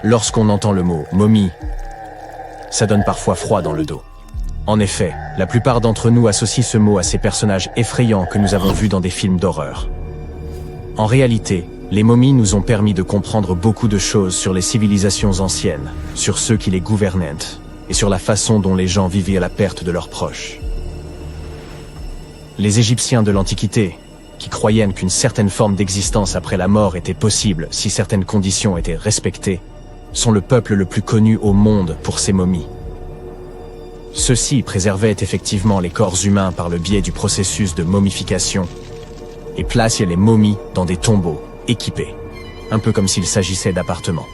Lorsqu'on entend le mot « momie », ça donne parfois froid dans le dos. En effet, la plupart d'entre nous associent ce mot à ces personnages effrayants que nous avons vus dans des films d'horreur. En réalité, les momies nous ont permis de comprendre beaucoup de choses sur les civilisations anciennes, sur ceux qui les gouvernaient, et sur la façon dont les gens vivaient à la perte de leurs proches. Les Égyptiens de l'Antiquité, qui croyaient qu'une certaine forme d'existence après la mort était possible si certaines conditions étaient respectées, sont le peuple le plus connu au monde pour ses momies. Ceux-ci préservaient effectivement les corps humains par le biais du processus de momification et plaçaient les momies dans des tombeaux équipés, un peu comme s'il s'agissait d'appartements.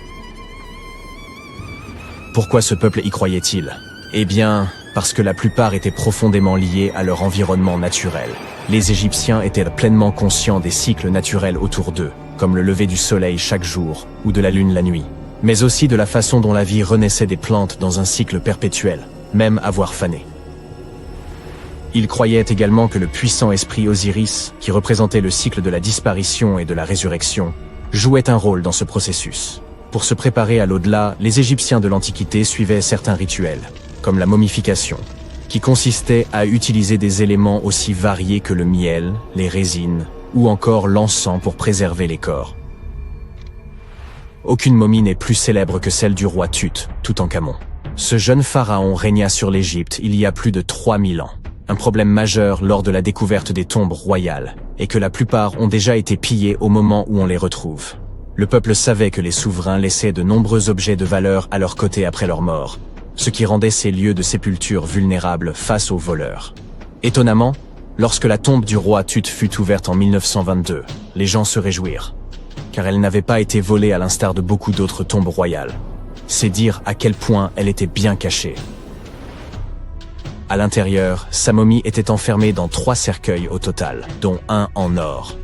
Pourquoi ce peuple y croyait-il? Eh bien, parce que la plupart étaient profondément liés à leur environnement naturel. Les Égyptiens étaient pleinement conscients des cycles naturels autour d'eux, comme le lever du soleil chaque jour ou de la lune la nuit, mais aussi de la façon dont la vie renaissait des plantes dans un cycle perpétuel, même avoir fané. Ils croyaient également que le puissant esprit Osiris, qui représentait le cycle de la disparition et de la résurrection, jouait un rôle dans ce processus. Pour se préparer à l'au-delà, les Égyptiens de l'Antiquité suivaient certains rituels, comme la momification, qui consistait à utiliser des éléments aussi variés que le miel, les résines, ou encore l'encens pour préserver les corps. Aucune momie n'est plus célèbre que celle du roi Tut, Toutankhamon. Ce jeune pharaon régna sur l'Égypte il y a plus de 3000 ans. Un problème majeur lors de la découverte des tombes royales, et que la plupart ont déjà été pillées au moment où on les retrouve. Le peuple savait que les souverains laissaient de nombreux objets de valeur à leur côté après leur mort, ce qui rendait ces lieux de sépulture vulnérables face aux voleurs. Étonnamment, lorsque la tombe du roi Tut fut ouverte en 1922, les gens se réjouirent, car elle n'avait pas été volée à l'instar de beaucoup d'autres tombes royales. C'est dire à quel point elle était bien cachée. À l'intérieur, sa momie était enfermée dans 3 cercueils au total, dont un en or.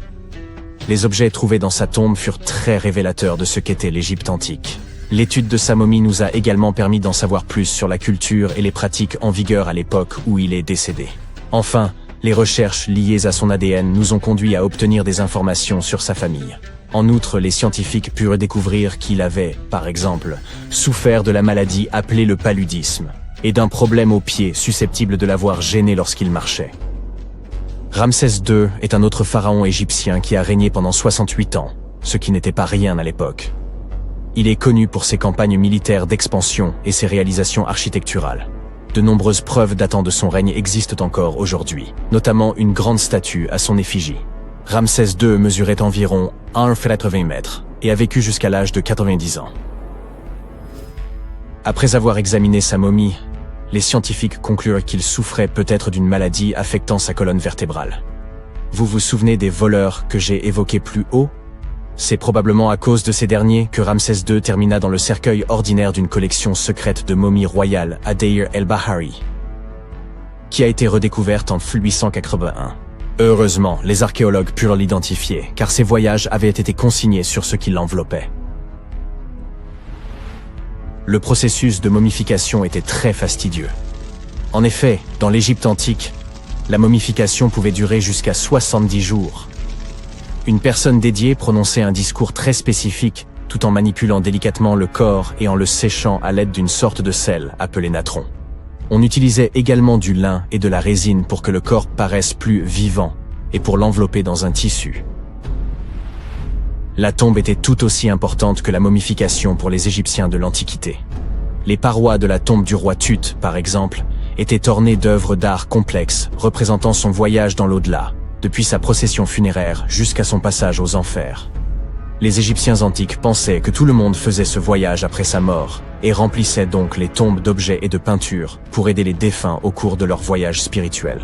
Les objets trouvés dans sa tombe furent très révélateurs de ce qu'était l'Égypte antique. L'étude de sa momie nous a également permis d'en savoir plus sur la culture et les pratiques en vigueur à l'époque où il est décédé. Enfin, les recherches liées à son ADN nous ont conduit à obtenir des informations sur sa famille. En outre, les scientifiques purent découvrir qu'il avait, par exemple, souffert de la maladie appelée le paludisme, et d'un problème au pied susceptible de l'avoir gêné lorsqu'il marchait. Ramsès II est un autre pharaon égyptien qui a régné pendant 68 ans, ce qui n'était pas rien à l'époque. Il est connu pour ses campagnes militaires d'expansion et ses réalisations architecturales. De nombreuses preuves datant de son règne existent encore aujourd'hui, notamment une grande statue à son effigie. Ramsès II mesurait environ 1,80 m et a vécu jusqu'à l'âge de 90 ans. Après avoir examiné sa momie, les scientifiques conclurent qu'il souffrait peut-être d'une maladie affectant sa colonne vertébrale. Vous vous souvenez des voleurs que j'ai évoqués plus haut? C'est probablement à cause de ces derniers que Ramsès II termina dans le cercueil ordinaire d'une collection secrète de momies royales à Deir el-Bahari, qui a été redécouverte en 1881. Heureusement, les archéologues purent l'identifier, car ses voyages avaient été consignés sur ce qui l'enveloppait. Le processus de momification était très fastidieux. En effet, dans l'Égypte antique, la momification pouvait durer jusqu'à 70 jours. Une personne dédiée prononçait un discours très spécifique, tout en manipulant délicatement le corps et en le séchant à l'aide d'une sorte de sel appelé natron. On utilisait également du lin et de la résine pour que le corps paraisse plus vivant et pour l'envelopper dans un tissu. La tombe était tout aussi importante que la momification pour les Égyptiens de l'Antiquité. Les parois de la tombe du roi Tut, par exemple, étaient ornées d'œuvres d'art complexes représentant son voyage dans l'au-delà, depuis sa procession funéraire jusqu'à son passage aux enfers. Les Égyptiens antiques pensaient que tout le monde faisait ce voyage après sa mort et remplissaient donc les tombes d'objets et de peintures pour aider les défunts au cours de leur voyage spirituel.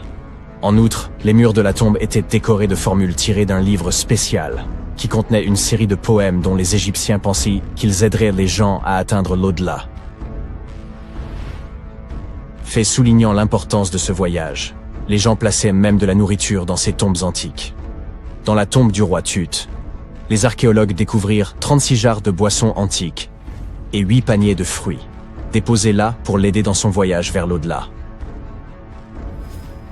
En outre, les murs de la tombe étaient décorés de formules tirées d'un livre spécial qui contenait une série de poèmes dont les Égyptiens pensaient qu'ils aideraient les gens à atteindre l'au-delà. Fait soulignant l'importance de ce voyage, les gens plaçaient même de la nourriture dans ces tombes antiques. Dans la tombe du roi Tut, les archéologues découvrirent 36 jarres de boissons antiques et 8 paniers de fruits, déposés là pour l'aider dans son voyage vers l'au-delà.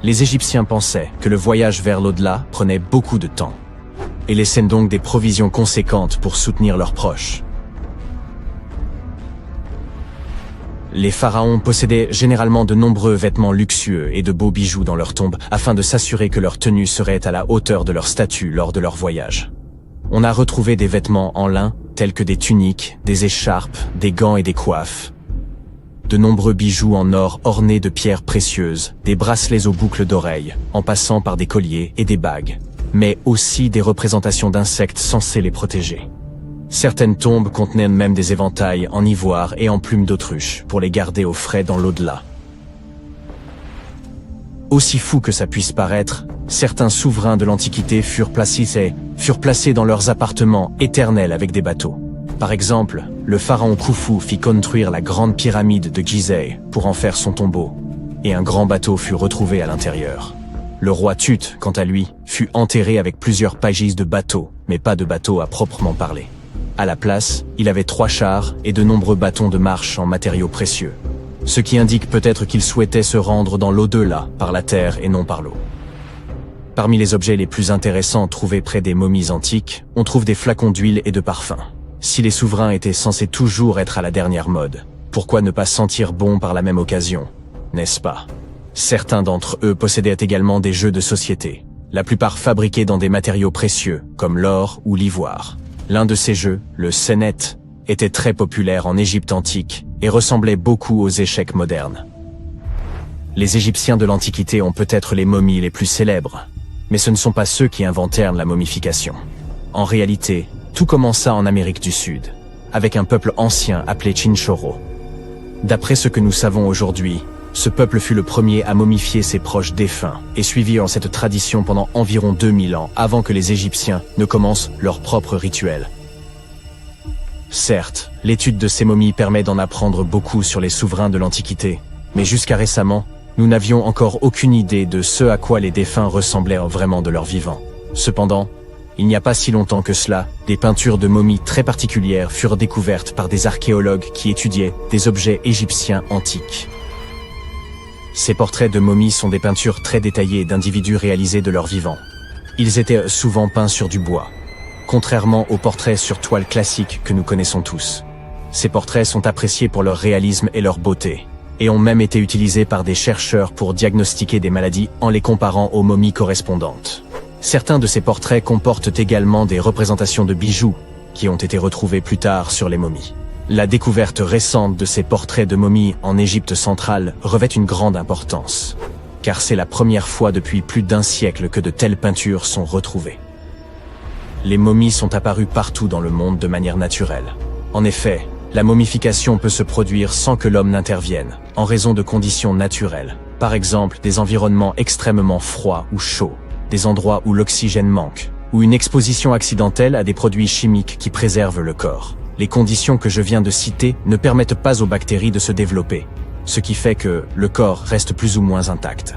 Les Égyptiens pensaient que le voyage vers l'au-delà prenait beaucoup de temps et laissaient donc des provisions conséquentes pour soutenir leurs proches. Les pharaons possédaient généralement de nombreux vêtements luxueux et de beaux bijoux dans leurs tombes afin de s'assurer que leur tenue serait à la hauteur de leur statut lors de leur voyage. On a retrouvé des vêtements en lin tels que des tuniques, des écharpes, des gants et des coiffes. De nombreux bijoux en or ornés de pierres précieuses, des bracelets aux boucles d'oreilles, en passant par des colliers et des bagues, mais aussi des représentations d'insectes censés les protéger. Certaines tombes contenaient même des éventails en ivoire et en plumes d'autruche pour les garder au frais dans l'au-delà. Aussi fou que ça puisse paraître, certains souverains de l'Antiquité furent placés dans leurs appartements éternels avec des bateaux. Par exemple, le pharaon Khufu fit construire la grande pyramide de Gizeh pour en faire son tombeau, et un grand bateau fut retrouvé à l'intérieur. Le roi Tut, quant à lui, fut enterré avec plusieurs pagis de bateaux, mais pas de bateau à proprement parler. À la place, il avait 3 chars et de nombreux bâtons de marche en matériaux précieux, ce qui indique peut-être qu'il souhaitait se rendre dans l'au-delà par la terre et non par l'eau. Parmi les objets les plus intéressants trouvés près des momies antiques, on trouve des flacons d'huile et de parfums. Si les souverains étaient censés toujours être à la dernière mode, pourquoi ne pas sentir bon par la même occasion, n'est-ce pas? Certains d'entre eux possédaient également des jeux de société, la plupart fabriqués dans des matériaux précieux, comme l'or ou l'ivoire. L'un de ces jeux, le Senet, était très populaire en Égypte antique et ressemblait beaucoup aux échecs modernes. Les Égyptiens de l'Antiquité ont peut-être les momies les plus célèbres, mais ce ne sont pas ceux qui inventèrent la momification. En réalité, tout commença en Amérique du Sud, avec un peuple ancien appelé Chinchorro. D'après ce que nous savons aujourd'hui, ce peuple fut le premier à momifier ses proches défunts et suivit cette tradition pendant environ 2000 ans avant que les Égyptiens ne commencent leur propre rituel. Certes, l'étude de ces momies permet d'en apprendre beaucoup sur les souverains de l'Antiquité, mais jusqu'à récemment, nous n'avions encore aucune idée de ce à quoi les défunts ressemblaient vraiment de leur vivant. Cependant, il n'y a pas si longtemps que cela, des peintures de momies très particulières furent découvertes par des archéologues qui étudiaient des objets égyptiens antiques. Ces portraits de momies sont des peintures très détaillées d'individus réalisés de leur vivant. Ils étaient souvent peints sur du bois, contrairement aux portraits sur toile classiques que nous connaissons tous. Ces portraits sont appréciés pour leur réalisme et leur beauté, et ont même été utilisés par des chercheurs pour diagnostiquer des maladies en les comparant aux momies correspondantes. Certains de ces portraits comportent également des représentations de bijoux, qui ont été retrouvés plus tard sur les momies. La découverte récente de ces portraits de momies en Égypte centrale revêt une grande importance, car c'est la première fois depuis plus d'1 siècle que de telles peintures sont retrouvées. Les momies sont apparues partout dans le monde de manière naturelle. En effet, la momification peut se produire sans que l'homme n'intervienne, en raison de conditions naturelles, par exemple des environnements extrêmement froids ou chauds, des endroits où l'oxygène manque, ou une exposition accidentelle à des produits chimiques qui préservent le corps. Les conditions que je viens de citer ne permettent pas aux bactéries de se développer, ce qui fait que le corps reste plus ou moins intact.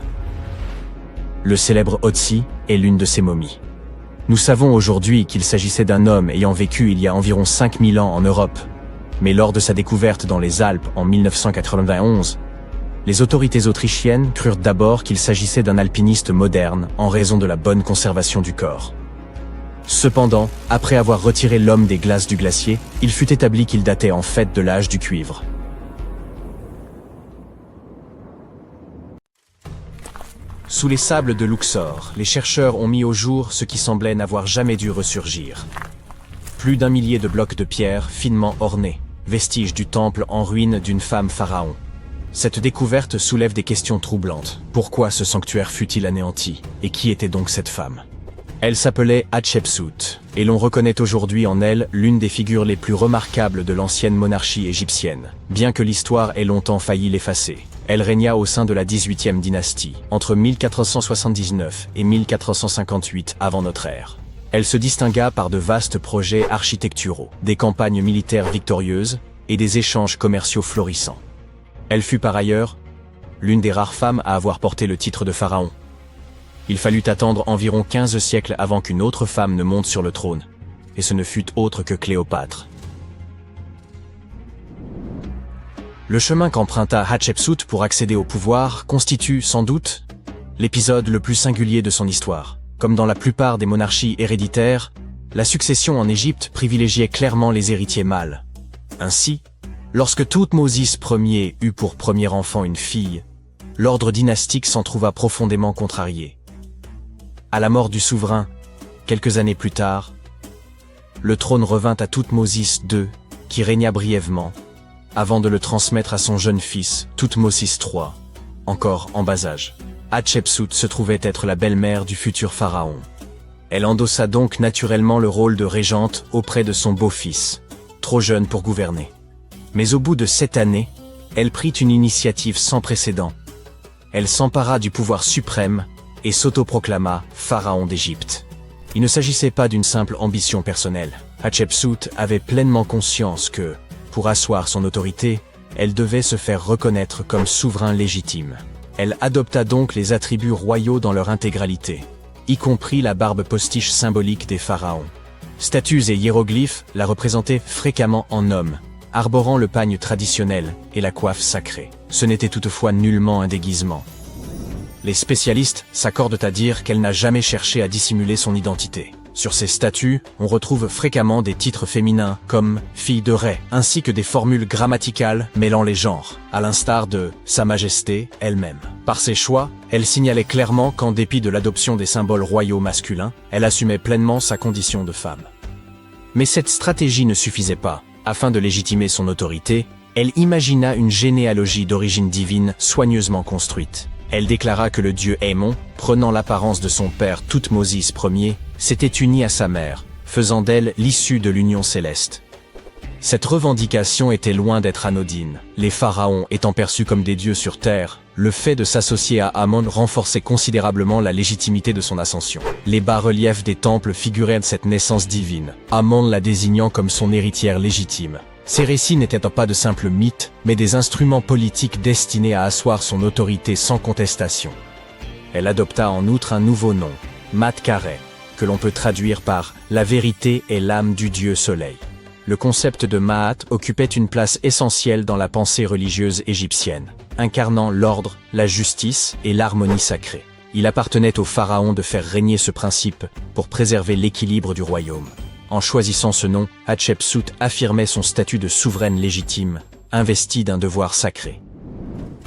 Le célèbre Otzi est l'une de ces momies. Nous savons aujourd'hui qu'il s'agissait d'un homme ayant vécu il y a environ 5000 ans en Europe, mais lors de sa découverte dans les Alpes en 1991, les autorités autrichiennes crurent d'abord qu'il s'agissait d'un alpiniste moderne en raison de la bonne conservation du corps. Cependant, après avoir retiré l'homme des glaces du glacier, il fut établi qu'il datait en fait de l'âge du cuivre. Sous les sables de Luxor, les chercheurs ont mis au jour ce qui semblait n'avoir jamais dû ressurgir. Plus d'1 millier de blocs de pierre finement ornés, vestiges du temple en ruine d'une femme pharaon. Cette découverte soulève des questions troublantes. Pourquoi ce sanctuaire fut-il anéanti? Et qui était donc cette femme? Elle s'appelait Hatshepsut, et l'on reconnaît aujourd'hui en elle l'une des figures les plus remarquables de l'ancienne monarchie égyptienne, bien que l'histoire ait longtemps failli l'effacer. Elle régna au sein de la 18e dynastie, entre 1479 et 1458 avant notre ère. Elle se distingua par de vastes projets architecturaux, des campagnes militaires victorieuses et des échanges commerciaux florissants. Elle fut par ailleurs l'une des rares femmes à avoir porté le titre de pharaon. Il fallut attendre environ 15 siècles avant qu'une autre femme ne monte sur le trône, et ce ne fut autre que Cléopâtre. Le chemin qu'emprunta Hatshepsut pour accéder au pouvoir constitue, sans doute, l'épisode le plus singulier de son histoire. Comme dans la plupart des monarchies héréditaires, la succession en Égypte privilégiait clairement les héritiers mâles. Ainsi, Lorsque Thoutmôsis Ier eut pour premier enfant une fille, l'ordre dynastique s'en trouva profondément contrarié. À la mort du souverain, quelques années plus tard, le trône revint à Thoutmôsis II, qui régna brièvement, avant de le transmettre à son jeune fils, Thoutmôsis III, encore en bas âge. Hatshepsut se trouvait être la belle-mère du futur pharaon. Elle endossa donc naturellement le rôle de régente auprès de son beau-fils, trop jeune pour gouverner. Mais au bout de 7 années, elle prit une initiative sans précédent. Elle s'empara du pouvoir suprême et s'autoproclama pharaon d'Égypte. Il ne s'agissait pas d'une simple ambition personnelle. Hatshepsut avait pleinement conscience que, pour asseoir son autorité, elle devait se faire reconnaître comme souverain légitime. Elle adopta donc les attributs royaux dans leur intégralité, y compris la barbe postiche symbolique des pharaons. Statues et hiéroglyphes la représentaient fréquemment en homme, arborant le pagne traditionnel et la coiffe sacrée. Ce n'était toutefois nullement un déguisement. Les spécialistes s'accordent à dire qu'elle n'a jamais cherché à dissimuler son identité. Sur ces statues, on retrouve fréquemment des titres féminins comme « fille de Ré », ainsi que des formules grammaticales mêlant les genres, à l'instar de « Sa Majesté » elle-même. Par ses choix, elle signalait clairement qu'en dépit de l'adoption des symboles royaux masculins, elle assumait pleinement sa condition de femme. Mais cette stratégie ne suffisait pas. Afin de légitimer son autorité, elle imagina une généalogie d'origine divine soigneusement construite. Elle déclara que le dieu Ammon, prenant l'apparence de son père Thoutmôsis Ier, s'était uni à sa mère, faisant d'elle l'issue de l'union céleste. Cette revendication était loin d'être anodine. Les pharaons étant perçus comme des dieux sur terre, le fait de s'associer à Ammon renforçait considérablement la légitimité de son ascension. Les bas-reliefs des temples figuraient cette naissance divine, Ammon la désignant comme son héritière légitime. Ces récits n'étaient pas de simples mythes, mais des instruments politiques destinés à asseoir son autorité sans contestation. Elle adopta en outre un nouveau nom, Mat-Kare, que l'on peut traduire par « la vérité est l'âme du dieu soleil ». Le concept de Maat occupait une place essentielle dans la pensée religieuse égyptienne, incarnant l'ordre, la justice et l'harmonie sacrée. Il appartenait au pharaon de faire régner ce principe pour préserver l'équilibre du royaume. En choisissant ce nom, Hatshepsut affirmait son statut de souveraine légitime, investie d'un devoir sacré.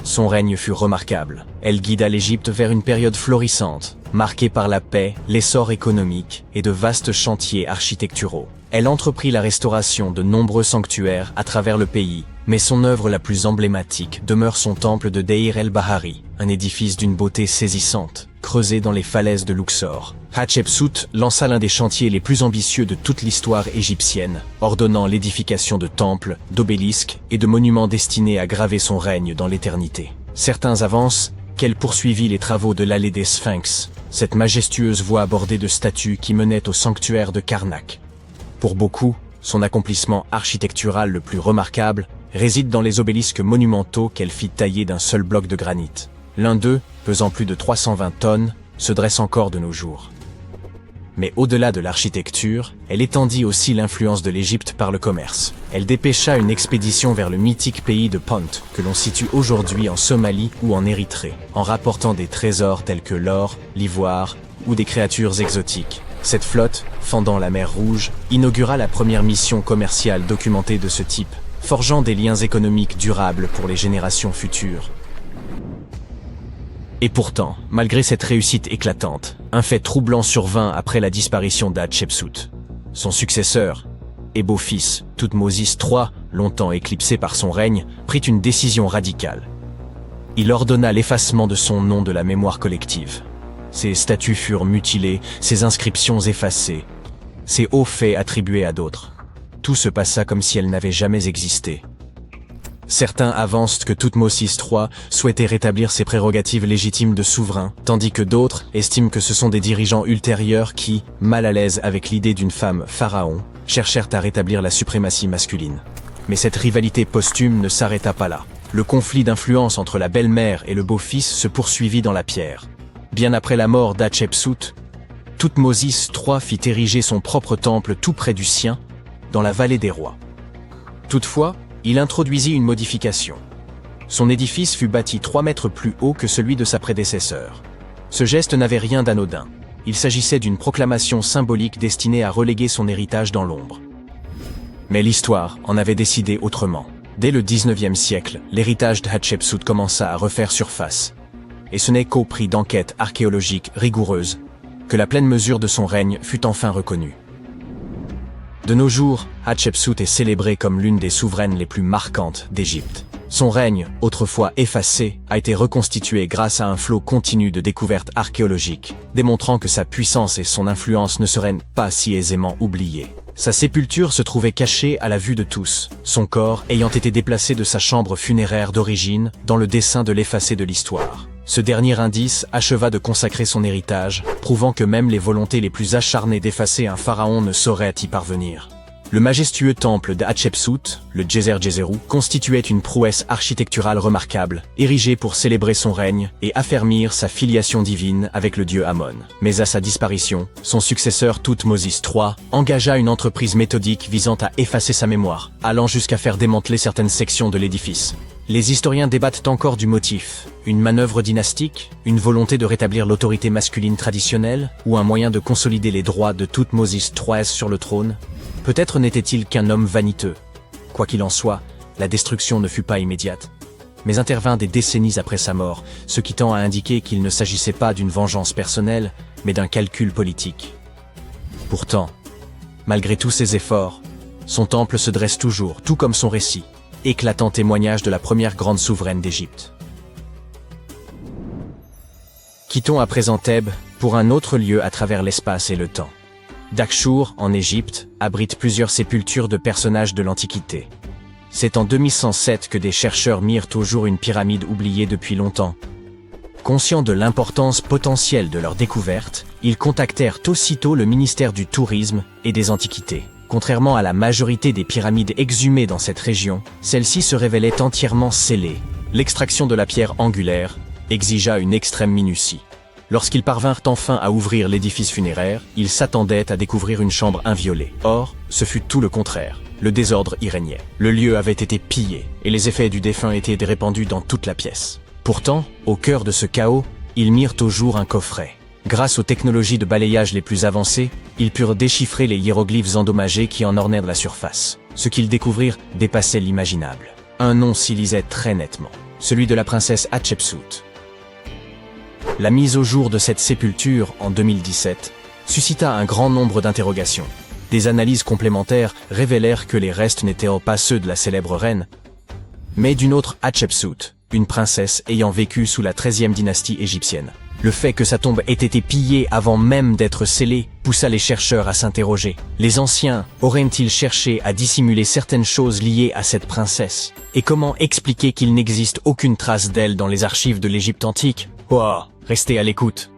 Son règne fut remarquable. Elle guida l'Égypte vers une période florissante, marquée par la paix, l'essor économique et de vastes chantiers architecturaux. Elle entreprit la restauration de nombreux sanctuaires à travers le pays, mais son œuvre la plus emblématique demeure son temple de Deir el-Bahari, un édifice d'une beauté saisissante, creusé dans les falaises de Luxor. Hatshepsut lança l'un des chantiers les plus ambitieux de toute l'histoire égyptienne, ordonnant l'édification de temples, d'obélisques et de monuments destinés à graver son règne dans l'éternité. Certains avancent qu'elle poursuivit les travaux de l'allée des Sphinx, cette majestueuse voie bordée de statues qui menait au sanctuaire de Karnak. Pour beaucoup, son accomplissement architectural le plus remarquable réside dans les obélisques monumentaux qu'elle fit tailler d'un seul bloc de granit. L'un d'eux, pesant plus de 320 tonnes, se dresse encore de nos jours. Mais au-delà de l'architecture, elle étendit aussi l'influence de l'Égypte par le commerce. Elle dépêcha une expédition vers le mythique pays de Pont, que l'on situe aujourd'hui en Somalie ou en Érythrée, en rapportant des trésors tels que l'or, l'ivoire ou des créatures exotiques. Cette flotte, fendant la mer Rouge, inaugura la première mission commerciale documentée de ce type, forgeant des liens économiques durables pour les générations futures. Et pourtant, malgré cette réussite éclatante, un fait troublant survint après la disparition d'Hatshepsut. Son successeur, et beau-fils, Thoutmôsis III, longtemps éclipsé par son règne, prit une décision radicale. Il ordonna l'effacement de son nom de la mémoire collective. Ses statues furent mutilées, ses inscriptions effacées, ses hauts faits attribués à d'autres. Tout se passa comme si elle n'avait jamais existé. Certains avancent que Thoutmôsis III souhaitait rétablir ses prérogatives légitimes de souverain, tandis que d'autres estiment que ce sont des dirigeants ultérieurs qui, mal à l'aise avec l'idée d'une femme pharaon, cherchèrent à rétablir la suprématie masculine. Mais cette rivalité posthume ne s'arrêta pas là. Le conflit d'influence entre la belle-mère et le beau-fils se poursuivit dans la pierre. Bien après la mort d'Hatshepsut, Thoutmôsis III fit ériger son propre temple tout près du sien, dans la vallée des rois. Toutefois, il introduisit une modification. Son édifice fut bâti 3 mètres plus haut que celui de sa prédécesseur. Ce geste n'avait rien d'anodin. Il s'agissait d'une proclamation symbolique destinée à reléguer son héritage dans l'ombre. Mais l'histoire en avait décidé autrement. Dès le 19e siècle, l'héritage de Hatshepsut commença à refaire surface. Et ce n'est qu'au prix d'enquêtes archéologiques rigoureuses que la pleine mesure de son règne fut enfin reconnue. De nos jours, Hatshepsut est célébrée comme l'une des souveraines les plus marquantes d'Égypte. Son règne, autrefois effacé, a été reconstitué grâce à un flot continu de découvertes archéologiques, démontrant que sa puissance et son influence ne seraient pas si aisément oubliées. Sa sépulture se trouvait cachée à la vue de tous, son corps ayant été déplacé de sa chambre funéraire d'origine dans le dessein de l'effacer de l'histoire. Ce dernier indice acheva de consacrer son héritage, prouvant que même les volontés les plus acharnées d'effacer un pharaon ne sauraient y parvenir. Le majestueux temple de Hatshepsut, le Djeser-Djeserou, constituait une prouesse architecturale remarquable, érigée pour célébrer son règne et affermir sa filiation divine avec le dieu Amon. Mais à sa disparition, son successeur Thoutmôsis III engagea une entreprise méthodique visant à effacer sa mémoire, allant jusqu'à faire démanteler certaines sections de l'édifice. Les historiens débattent encore du motif. Une manœuvre dynastique, une volonté de rétablir l'autorité masculine traditionnelle, ou un moyen de consolider les droits de Thoutmôsis III sur le trône? Peut-être n'était-il qu'un homme vaniteux. Quoi qu'il en soit, la destruction ne fut pas immédiate, mais intervint des décennies après sa mort, ce qui tend à indiquer qu'il ne s'agissait pas d'une vengeance personnelle, mais d'un calcul politique. Pourtant, malgré tous ses efforts, son temple se dresse toujours, tout comme son récit, éclatant témoignage de la première grande souveraine d'Égypte. Quittons à présent Thèbes pour un autre lieu à travers l'espace et le temps. Dakhchour, en Égypte, abrite plusieurs sépultures de personnages de l'Antiquité. C'est en 2107 que des chercheurs mirent au jour une pyramide oubliée depuis longtemps. Conscients de l'importance potentielle de leur découverte, ils contactèrent aussitôt le ministère du Tourisme et des Antiquités. Contrairement à la majorité des pyramides exhumées dans cette région, celle-ci se révélait entièrement scellée. L'extraction de la pierre angulaire exigea une extrême minutie. Lorsqu'ils parvinrent enfin à ouvrir l'édifice funéraire, ils s'attendaient à découvrir une chambre inviolée. Or, ce fut tout le contraire. Le désordre y régnait. Le lieu avait été pillé, et les effets du défunt étaient répandus dans toute la pièce. Pourtant, au cœur de ce chaos, ils mirent au jour un coffret. Grâce aux technologies de balayage les plus avancées, ils purent déchiffrer les hiéroglyphes endommagés qui en ornaient la surface. Ce qu'ils découvrirent dépassait l'imaginable. Un nom s'y lisait très nettement, celui de la princesse Hatshepsut. La mise au jour de cette sépulture, en 2017, suscita un grand nombre d'interrogations. Des analyses complémentaires révélèrent que les restes n'étaient pas ceux de la célèbre reine, mais d'une autre Hatshepsut, une princesse ayant vécu sous la 13e dynastie égyptienne. Le fait que sa tombe ait été pillée avant même d'être scellée poussa les chercheurs à s'interroger. Les anciens auraient-ils cherché à dissimuler certaines choses liées à cette princesse? Et comment expliquer qu'il n'existe aucune trace d'elle dans les archives de l'Égypte antique? Restez à l'écoute.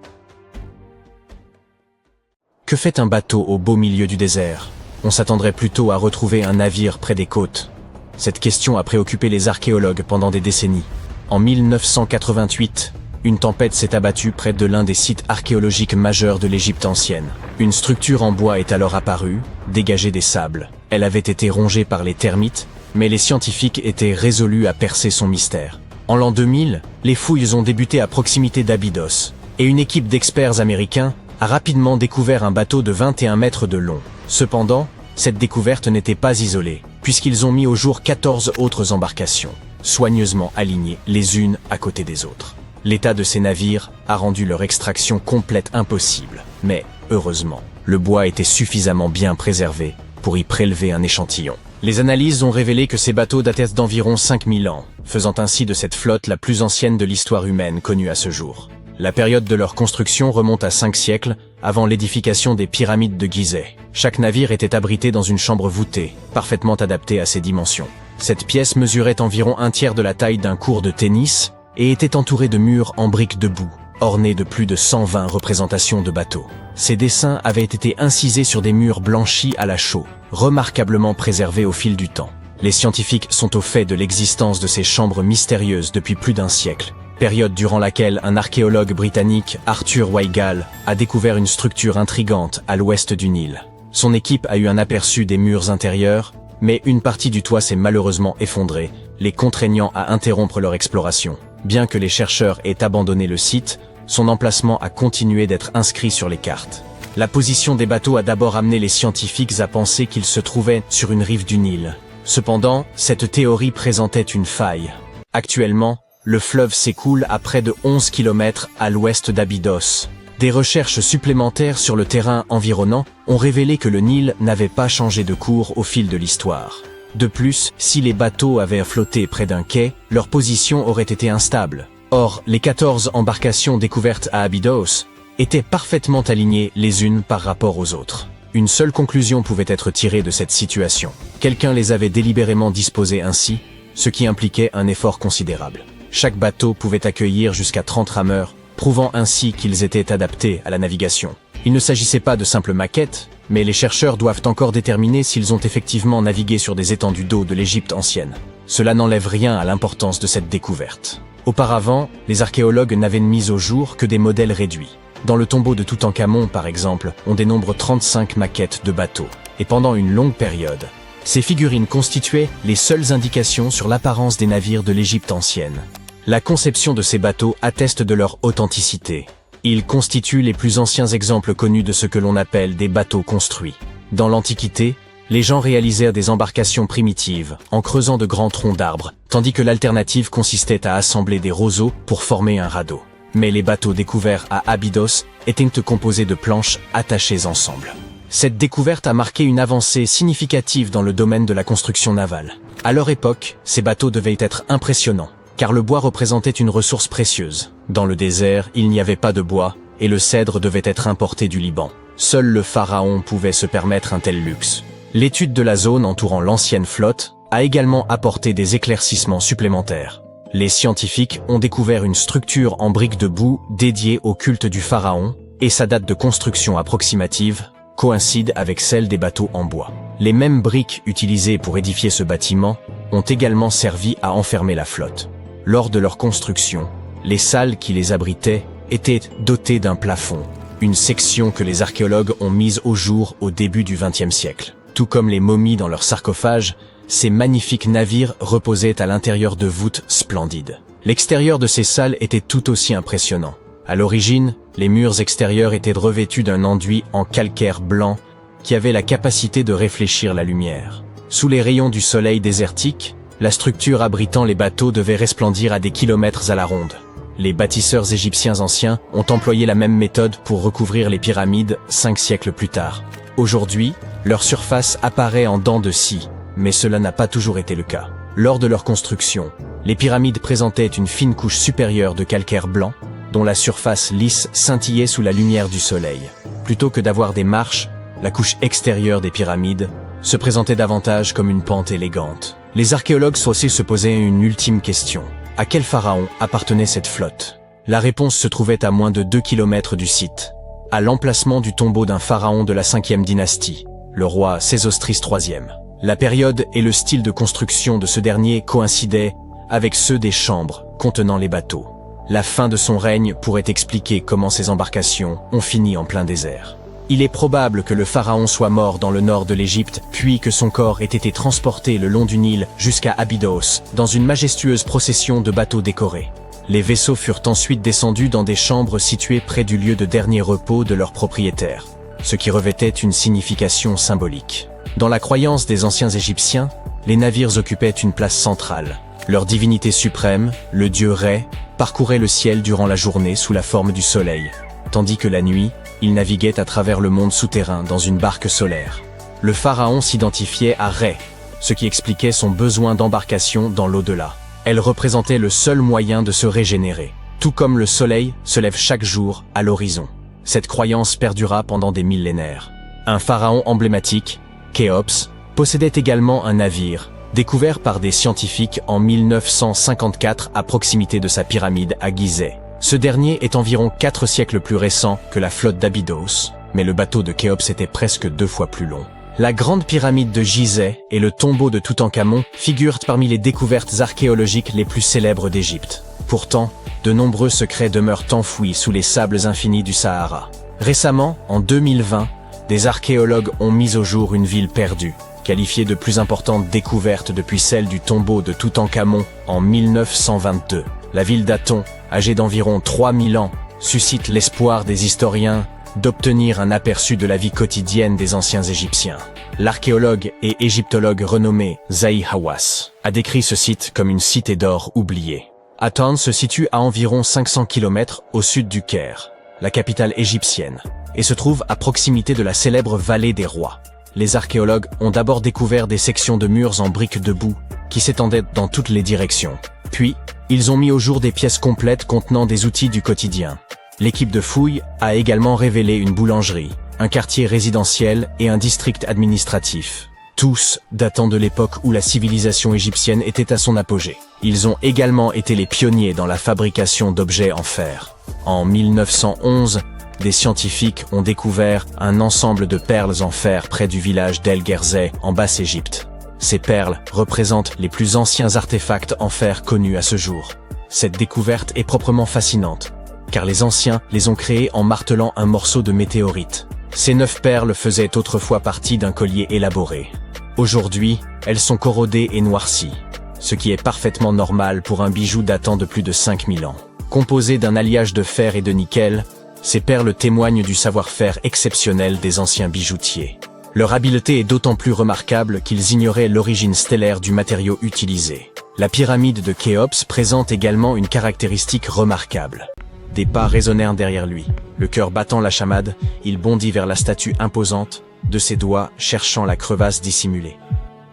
Que fait un bateau au beau milieu du désert? On s'attendrait plutôt à retrouver un navire près des côtes. Cette question a préoccupé les archéologues pendant des décennies. En 1988, une tempête s'est abattue près de l'un des sites archéologiques majeurs de l'Égypte ancienne. Une structure en bois est alors apparue, dégagée des sables. Elle avait été rongée par les termites, mais les scientifiques étaient résolus à percer son mystère. En l'an 2000, les fouilles ont débuté à proximité d'Abydos, et une équipe d'experts américains a rapidement découvert un bateau de 21 mètres de long. Cependant, cette découverte n'était pas isolée, puisqu'ils ont mis au jour 14 autres embarcations, soigneusement alignées les unes à côté des autres. L'état de ces navires a rendu leur extraction complète impossible, mais, heureusement, le bois était suffisamment bien préservé pour y prélever un échantillon. Les analyses ont révélé que ces bateaux dataient d'environ 5000 ans, faisant ainsi de cette flotte la plus ancienne de l'histoire humaine connue à ce jour. La période de leur construction remonte à 5 siècles, avant l'édification des pyramides de Gizeh. Chaque navire était abrité dans une chambre voûtée, parfaitement adaptée à ses dimensions. Cette pièce mesurait environ un tiers de la taille d'un court de tennis et était entourée de murs en briques de boue, ornés de plus de 120 représentations de bateaux. Ces dessins avaient été incisés sur des murs blanchis à la chaux, remarquablement préservés au fil du temps. Les scientifiques sont au fait de l'existence de ces chambres mystérieuses depuis plus d'un siècle, période durant laquelle un archéologue britannique, Arthur Weigall, a découvert une structure intrigante à l'ouest du Nil. Son équipe a eu un aperçu des murs intérieurs, mais une partie du toit s'est malheureusement effondrée, les contraignant à interrompre leur exploration. Bien que les chercheurs aient abandonné le site, son emplacement a continué d'être inscrit sur les cartes. La position des bateaux a d'abord amené les scientifiques à penser qu'ils se trouvaient sur une rive du Nil. Cependant, cette théorie présentait une faille. Actuellement, le fleuve s'écoule à près de 11 km à l'ouest d'Abydos. Des recherches supplémentaires sur le terrain environnant ont révélé que le Nil n'avait pas changé de cours au fil de l'histoire. De plus, si les bateaux avaient flotté près d'un quai, leur position aurait été instable. Or, les 14 embarcations découvertes à Abydos étaient parfaitement alignées les unes par rapport aux autres. Une seule conclusion pouvait être tirée de cette situation. Quelqu'un les avait délibérément disposées ainsi, ce qui impliquait un effort considérable. Chaque bateau pouvait accueillir jusqu'à 30 rameurs, prouvant ainsi qu'ils étaient adaptés à la navigation. Il ne s'agissait pas de simples maquettes, mais les chercheurs doivent encore déterminer s'ils ont effectivement navigué sur des étendues d'eau de l'Égypte ancienne. Cela n'enlève rien à l'importance de cette découverte. Auparavant, les archéologues n'avaient mis au jour que des modèles réduits. Dans le tombeau de Toutankhamon, par exemple, on dénombre 35 maquettes de bateaux. Et pendant une longue période, ces figurines constituaient les seules indications sur l'apparence des navires de l'Égypte ancienne. La conception de ces bateaux atteste de leur authenticité. Ils constituent les plus anciens exemples connus de ce que l'on appelle des bateaux construits. Dans l'Antiquité, les gens réalisèrent des embarcations primitives, en creusant de grands troncs d'arbres, tandis que l'alternative consistait à assembler des roseaux pour former un radeau. Mais les bateaux découverts à Abydos étaient composés de planches attachées ensemble. Cette découverte a marqué une avancée significative dans le domaine de la construction navale. À leur époque, ces bateaux devaient être impressionnants, car le bois représentait une ressource précieuse. Dans le désert, il n'y avait pas de bois, et le cèdre devait être importé du Liban. Seul le pharaon pouvait se permettre un tel luxe. L'étude de la zone entourant l'ancienne flotte a également apporté des éclaircissements supplémentaires. Les scientifiques ont découvert une structure en briques de boue dédiée au culte du pharaon, et sa date de construction approximative coïncide avec celle des bateaux en bois. Les mêmes briques utilisées pour édifier ce bâtiment ont également servi à enfermer la flotte. Lors de leur construction, les salles qui les abritaient étaient dotées d'un plafond, une section que les archéologues ont mise au jour au début du XXe siècle. Tout comme les momies dans leurs sarcophages, ces magnifiques navires reposaient à l'intérieur de voûtes splendides. L'extérieur de ces salles était tout aussi impressionnant. À l'origine, les murs extérieurs étaient revêtus d'un enduit en calcaire blanc qui avait la capacité de réfléchir la lumière. Sous les rayons du soleil désertique, la structure abritant les bateaux devait resplendir à des kilomètres à la ronde. Les bâtisseurs égyptiens anciens ont employé la même méthode pour recouvrir les pyramides 5 siècles plus tard. Aujourd'hui, leur surface apparaît en dents de scie, mais cela n'a pas toujours été le cas. Lors de leur construction, les pyramides présentaient une fine couche supérieure de calcaire blanc, dont la surface lisse scintillait sous la lumière du soleil. Plutôt que d'avoir des marches, la couche extérieure des pyramides se présentait davantage comme une pente élégante. Les archéologues aussi se posaient une ultime question. À quel pharaon appartenait cette flotte? La réponse se trouvait à moins de 2 km du site, à l'emplacement du tombeau d'un pharaon de la 5e dynastie, le roi Sésostris III. La période et le style de construction de ce dernier coïncidaient avec ceux des chambres contenant les bateaux. La fin de son règne pourrait expliquer comment ces embarcations ont fini en plein désert. Il est probable que le pharaon soit mort dans le nord de l'Égypte, puis que son corps ait été transporté le long du Nil jusqu'à Abydos, dans une majestueuse procession de bateaux décorés. Les vaisseaux furent ensuite descendus dans des chambres situées près du lieu de dernier repos de leurs propriétaires, ce qui revêtait une signification symbolique. Dans la croyance des anciens Égyptiens, les navires occupaient une place centrale. Leur divinité suprême, le dieu Ré, parcourait le ciel durant la journée sous la forme du soleil, tandis que la nuit, il naviguait à travers le monde souterrain dans une barque solaire. Le pharaon s'identifiait à Ré, ce qui expliquait son besoin d'embarcation dans l'au-delà. Elle représentait le seul moyen de se régénérer, tout comme le soleil se lève chaque jour à l'horizon. Cette croyance perdura pendant des millénaires. Un pharaon emblématique, Khéops, possédait également un navire, découvert par des scientifiques en 1954 à proximité de sa pyramide à Gizeh. Ce dernier est environ 4 siècles plus récent que la flotte d'Abydos, mais le bateau de Khéops était presque 2 fois plus long. La grande pyramide de Gizeh et le tombeau de Toutankhamon figurent parmi les découvertes archéologiques les plus célèbres d'Égypte. Pourtant, de nombreux secrets demeurent enfouis sous les sables infinis du Sahara. Récemment, en 2020, des archéologues ont mis au jour une ville perdue, qualifiée de plus importante découverte depuis celle du tombeau de Toutankhamon en 1922. La ville d'Aton, âgée d'environ 3000 ans, suscite l'espoir des historiens d'obtenir un aperçu de la vie quotidienne des anciens Égyptiens. L'archéologue et égyptologue renommé Zahi Hawass a décrit ce site comme une cité d'or oubliée. Aton se situe à environ 500 km au sud du Caire, la capitale égyptienne, et se trouve à proximité de la célèbre vallée des rois. Les archéologues ont d'abord découvert des sections de murs en briques de boue qui s'étendaient dans toutes les directions. Puis, ils ont mis au jour des pièces complètes contenant des outils du quotidien. L'équipe de fouilles a également révélé une boulangerie, un quartier résidentiel et un district administratif, tous datant de l'époque où la civilisation égyptienne était à son apogée. Ils ont également été les pionniers dans la fabrication d'objets en fer. En 1911, des scientifiques ont découvert un ensemble de perles en fer près du village d'El Gerzeh en Basse-Égypte. Ces perles représentent les plus anciens artefacts en fer connus à ce jour. Cette découverte est proprement fascinante, car les anciens les ont créées en martelant un morceau de météorite. Ces 9 perles faisaient autrefois partie d'un collier élaboré. Aujourd'hui, elles sont corrodées et noircies, ce qui est parfaitement normal pour un bijou datant de plus de 5000 ans. Composées d'un alliage de fer et de nickel, ces perles témoignent du savoir-faire exceptionnel des anciens bijoutiers. Leur habileté est d'autant plus remarquable qu'ils ignoraient l'origine stellaire du matériau utilisé. La pyramide de Khéops présente également une caractéristique remarquable. Des pas résonnèrent derrière lui. Le cœur battant la chamade, il bondit vers la statue imposante, de ses doigts cherchant la crevasse dissimulée.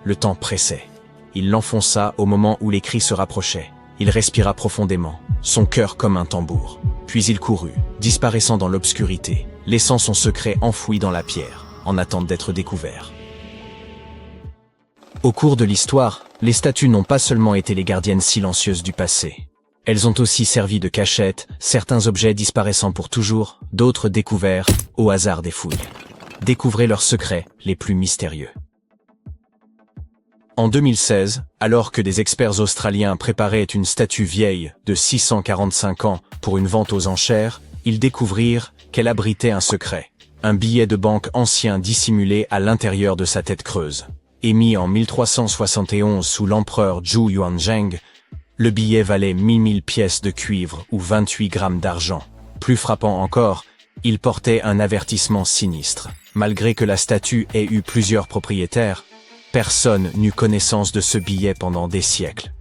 Le temps pressait. Il l'enfonça au moment où les cris se rapprochaient. Il respira profondément, son cœur comme un tambour. Puis il courut, disparaissant dans l'obscurité, laissant son secret enfoui dans la pierre, en attente d'être découvert. Au cours de l'histoire, les statues n'ont pas seulement été les gardiennes silencieuses du passé. Elles ont aussi servi de cachette, certains objets disparaissant pour toujours, d'autres découverts au hasard des fouilles. Découvrez leurs secrets les plus mystérieux. En 2016, alors que des experts australiens préparaient une statue vieille de 645 ans pour une vente aux enchères, ils découvrirent qu'elle abritait un secret. Un billet de banque ancien dissimulé à l'intérieur de sa tête creuse. Émis en 1371 sous l'empereur Zhou Yuanzheng, le billet valait 1000 pièces de cuivre ou 28 grammes d'argent. Plus frappant encore, il portait un avertissement sinistre. Malgré que la statue ait eu plusieurs propriétaires, personne n'eut connaissance de ce billet pendant des siècles.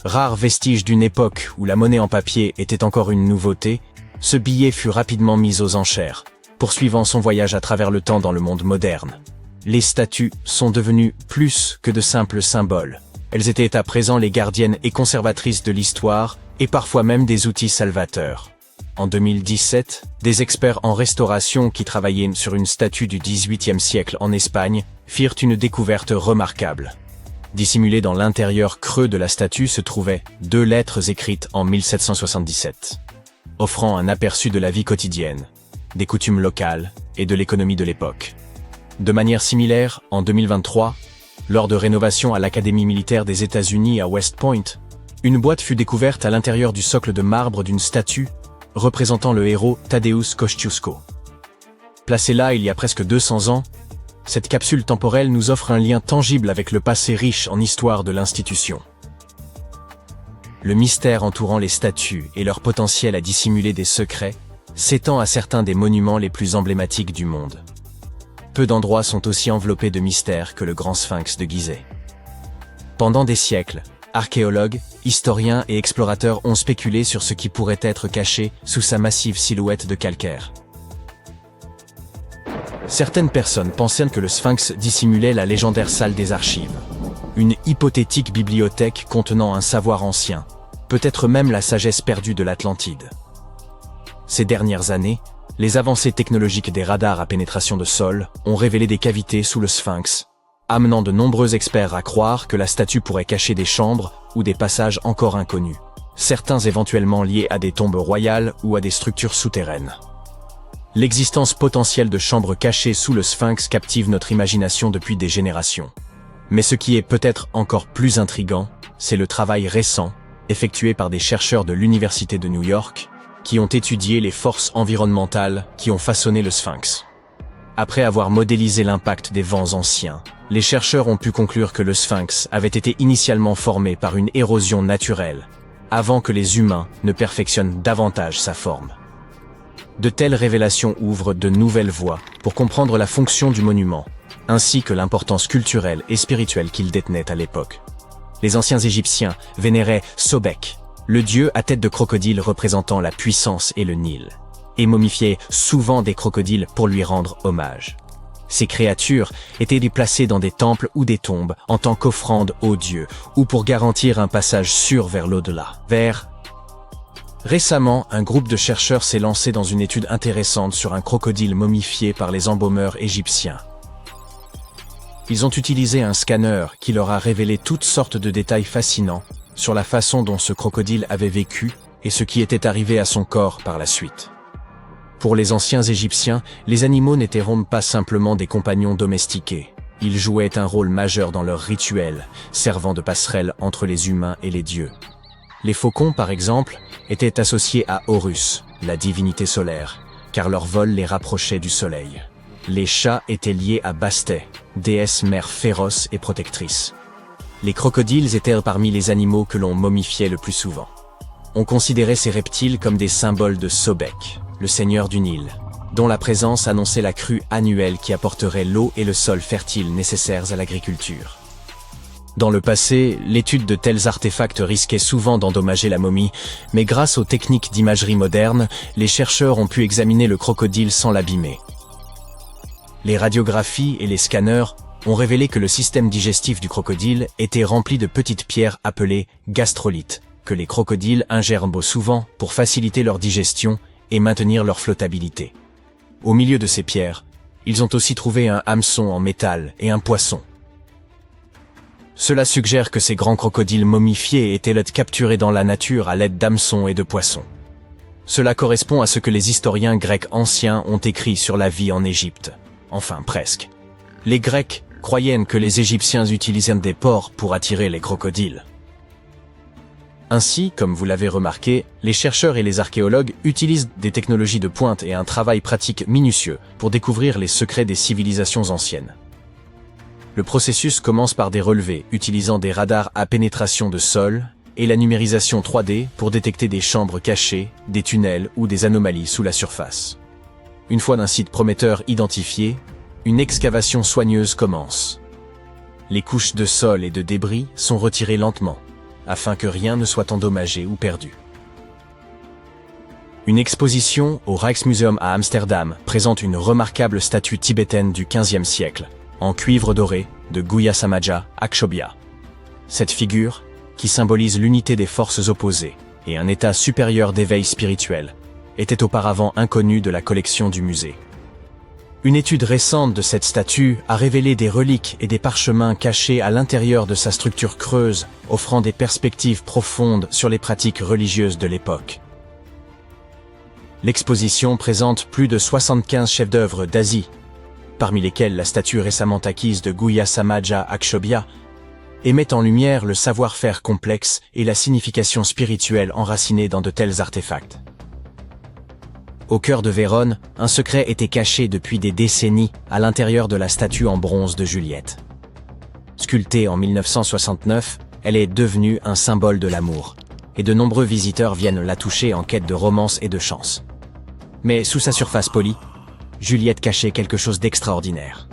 Rare vestige d'une époque où la monnaie en papier était encore une nouveauté, ce billet fut rapidement mis aux enchères, poursuivant son voyage à travers le temps dans le monde moderne. Les statues sont devenues plus que de simples symboles. Elles étaient à présent les gardiennes et conservatrices de l'histoire, et parfois même des outils salvateurs. En 2017, des experts en restauration qui travaillaient sur une statue du XVIIIe siècle en Espagne firent une découverte remarquable. Dissimulées dans l'intérieur creux de la statue se trouvaient 2 lettres écrites en 1777, offrant un aperçu de la vie quotidienne, des coutumes locales et de l'économie de l'époque. De manière similaire, en 2023, lors de rénovations à l'Académie militaire des États-Unis à West Point, une boîte fut découverte à l'intérieur du socle de marbre d'une statue représentant le héros Tadeusz Kościuszko. Placée là il y a presque 200 ans, cette capsule temporelle nous offre un lien tangible avec le passé riche en histoire de l'institution. Le mystère entourant les statues et leur potentiel à dissimuler des secrets s'étend à certains des monuments les plus emblématiques du monde. Peu d'endroits sont aussi enveloppés de mystères que le Grand Sphinx de Gizeh. Pendant des siècles, archéologues, historiens et explorateurs ont spéculé sur ce qui pourrait être caché sous sa massive silhouette de calcaire. Certaines personnes pensaient que le Sphinx dissimulait la légendaire salle des archives, une hypothétique bibliothèque contenant un savoir ancien, peut-être même la sagesse perdue de l'Atlantide. Ces dernières années, les avancées technologiques des radars à pénétration de sol ont révélé des cavités sous le Sphinx, amenant de nombreux experts à croire que la statue pourrait cacher des chambres ou des passages encore inconnus, certains éventuellement liés à des tombes royales ou à des structures souterraines. L'existence potentielle de chambres cachées sous le Sphinx captive notre imagination depuis des générations. Mais ce qui est peut-être encore plus intriguant, c'est le travail récent, effectué par des chercheurs de l'Université de New York, qui ont étudié les forces environnementales qui ont façonné le Sphinx. Après avoir modélisé l'impact des vents anciens, les chercheurs ont pu conclure que le Sphinx avait été initialement formé par une érosion naturelle, avant que les humains ne perfectionnent davantage sa forme. De telles révélations ouvrent de nouvelles voies pour comprendre la fonction du monument, ainsi que l'importance culturelle et spirituelle qu'il détenait à l'époque. Les anciens Égyptiens vénéraient Sobek, le dieu à tête de crocodile représentant la puissance et le Nil, et momifiaient souvent des crocodiles pour lui rendre hommage. Ces créatures étaient déplacées dans des temples ou des tombes en tant qu'offrande aux dieux ou pour garantir un passage sûr vers l'au-delà. Récemment, un groupe de chercheurs s'est lancé dans une étude intéressante sur un crocodile momifié par les embaumeurs égyptiens. Ils ont utilisé un scanner qui leur a révélé toutes sortes de détails fascinants sur la façon dont ce crocodile avait vécu et ce qui était arrivé à son corps par la suite. Pour les anciens Égyptiens, les animaux n'étaient pas simplement des compagnons domestiqués. Ils jouaient un rôle majeur dans leurs rituels, servant de passerelle entre les humains et les dieux. Les faucons, par exemple, étaient associés à Horus, la divinité solaire, car leur vol les rapprochait du soleil. Les chats étaient liés à Bastet, déesse mère féroce et protectrice. Les crocodiles étaient parmi les animaux que l'on momifiait le plus souvent. On considérait ces reptiles comme des symboles de Sobek, le seigneur du Nil, dont la présence annonçait la crue annuelle qui apporterait l'eau et le sol fertile nécessaires à l'agriculture. Dans le passé, l'étude de tels artefacts risquait souvent d'endommager la momie, mais grâce aux techniques d'imagerie moderne, les chercheurs ont pu examiner le crocodile sans l'abîmer. Les radiographies et les scanners ont révélé que le système digestif du crocodile était rempli de petites pierres appelées gastrolites, que les crocodiles ingèrent souvent pour faciliter leur digestion et maintenir leur flottabilité. Au milieu de ces pierres, ils ont aussi trouvé un hameçon en métal et un poisson. Cela suggère que ces grands crocodiles momifiés étaient capturés dans la nature à l'aide d'hameçons et de poissons. Cela correspond à ce que les historiens grecs anciens ont écrit sur la vie en Égypte. Enfin, presque. Les Grecs croyaient que les Égyptiens utilisaient des porcs pour attirer les crocodiles. Ainsi, comme vous l'avez remarqué, les chercheurs et les archéologues utilisent des technologies de pointe et un travail pratique minutieux pour découvrir les secrets des civilisations anciennes. Le processus commence par des relevés utilisant des radars à pénétration de sol et la numérisation 3D pour détecter des chambres cachées, des tunnels ou des anomalies sous la surface. Une fois un site prometteur identifié, une excavation soigneuse commence. Les couches de sol et de débris sont retirées lentement, afin que rien ne soit endommagé ou perdu. Une exposition au Rijksmuseum à Amsterdam présente une remarquable statue tibétaine du XVe siècle, en cuivre doré, de Guya Samaja Akshobhya. Cette figure, qui symbolise l'unité des forces opposées et un état supérieur d'éveil spirituel, était auparavant inconnue de la collection du musée. Une étude récente de cette statue a révélé des reliques et des parchemins cachés à l'intérieur de sa structure creuse, offrant des perspectives profondes sur les pratiques religieuses de l'époque. L'exposition présente plus de 75 chefs-d'œuvre d'Asie, parmi lesquels la statue récemment acquise de Guya Samaja Akshobhya, et met en lumière le savoir-faire complexe et la signification spirituelle enracinée dans de tels artefacts. Au cœur de Vérone, un secret était caché depuis des décennies à l'intérieur de la statue en bronze de Juliette. Sculptée en 1969, elle est devenue un symbole de l'amour, et de nombreux visiteurs viennent la toucher en quête de romance et de chance. Mais sous sa surface polie, Juliette cachait quelque chose d'extraordinaire.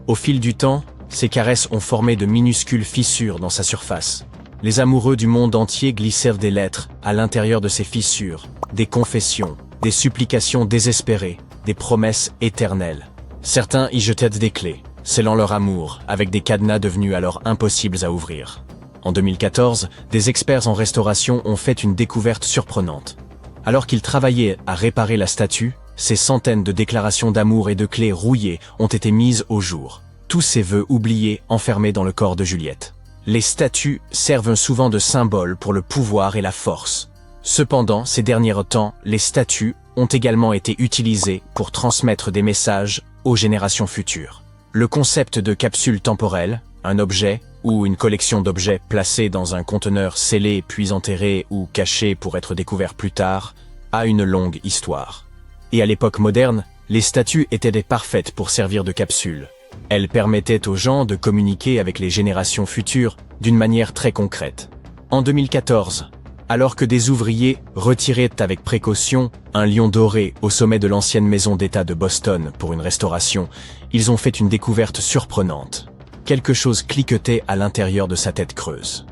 Au fil du temps, ses caresses ont formé de minuscules fissures dans sa surface. Les amoureux du monde entier glissèrent des lettres à l'intérieur de ces fissures, des confessions, des supplications désespérées, des promesses éternelles. Certains y jetaient des clés, scellant leur amour, avec des cadenas devenus alors impossibles à ouvrir. En 2014, des experts en restauration ont fait une découverte surprenante. Alors qu'ils travaillaient à réparer la statue, ces centaines de déclarations d'amour et de clés rouillées ont été mises au jour. Tous ces vœux oubliés enfermés dans le corps de Juliette. Les statues servent souvent de symbole pour le pouvoir et la force. Cependant, ces derniers temps, les statues ont également été utilisées pour transmettre des messages aux générations futures. Le concept de capsule temporelle, un objet ou une collection d'objets placés dans un conteneur scellé puis enterré ou caché pour être découvert plus tard, a une longue histoire. Et à l'époque moderne, les statues étaient parfaites pour servir de capsules. Elles permettaient aux gens de communiquer avec les générations futures d'une manière très concrète. En 2014, Alors que des ouvriers retiraient avec précaution un lion doré au sommet de l'ancienne maison d'État de Boston pour une restauration, ils ont fait une découverte surprenante. Quelque chose cliquetait à l'intérieur de sa tête creuse.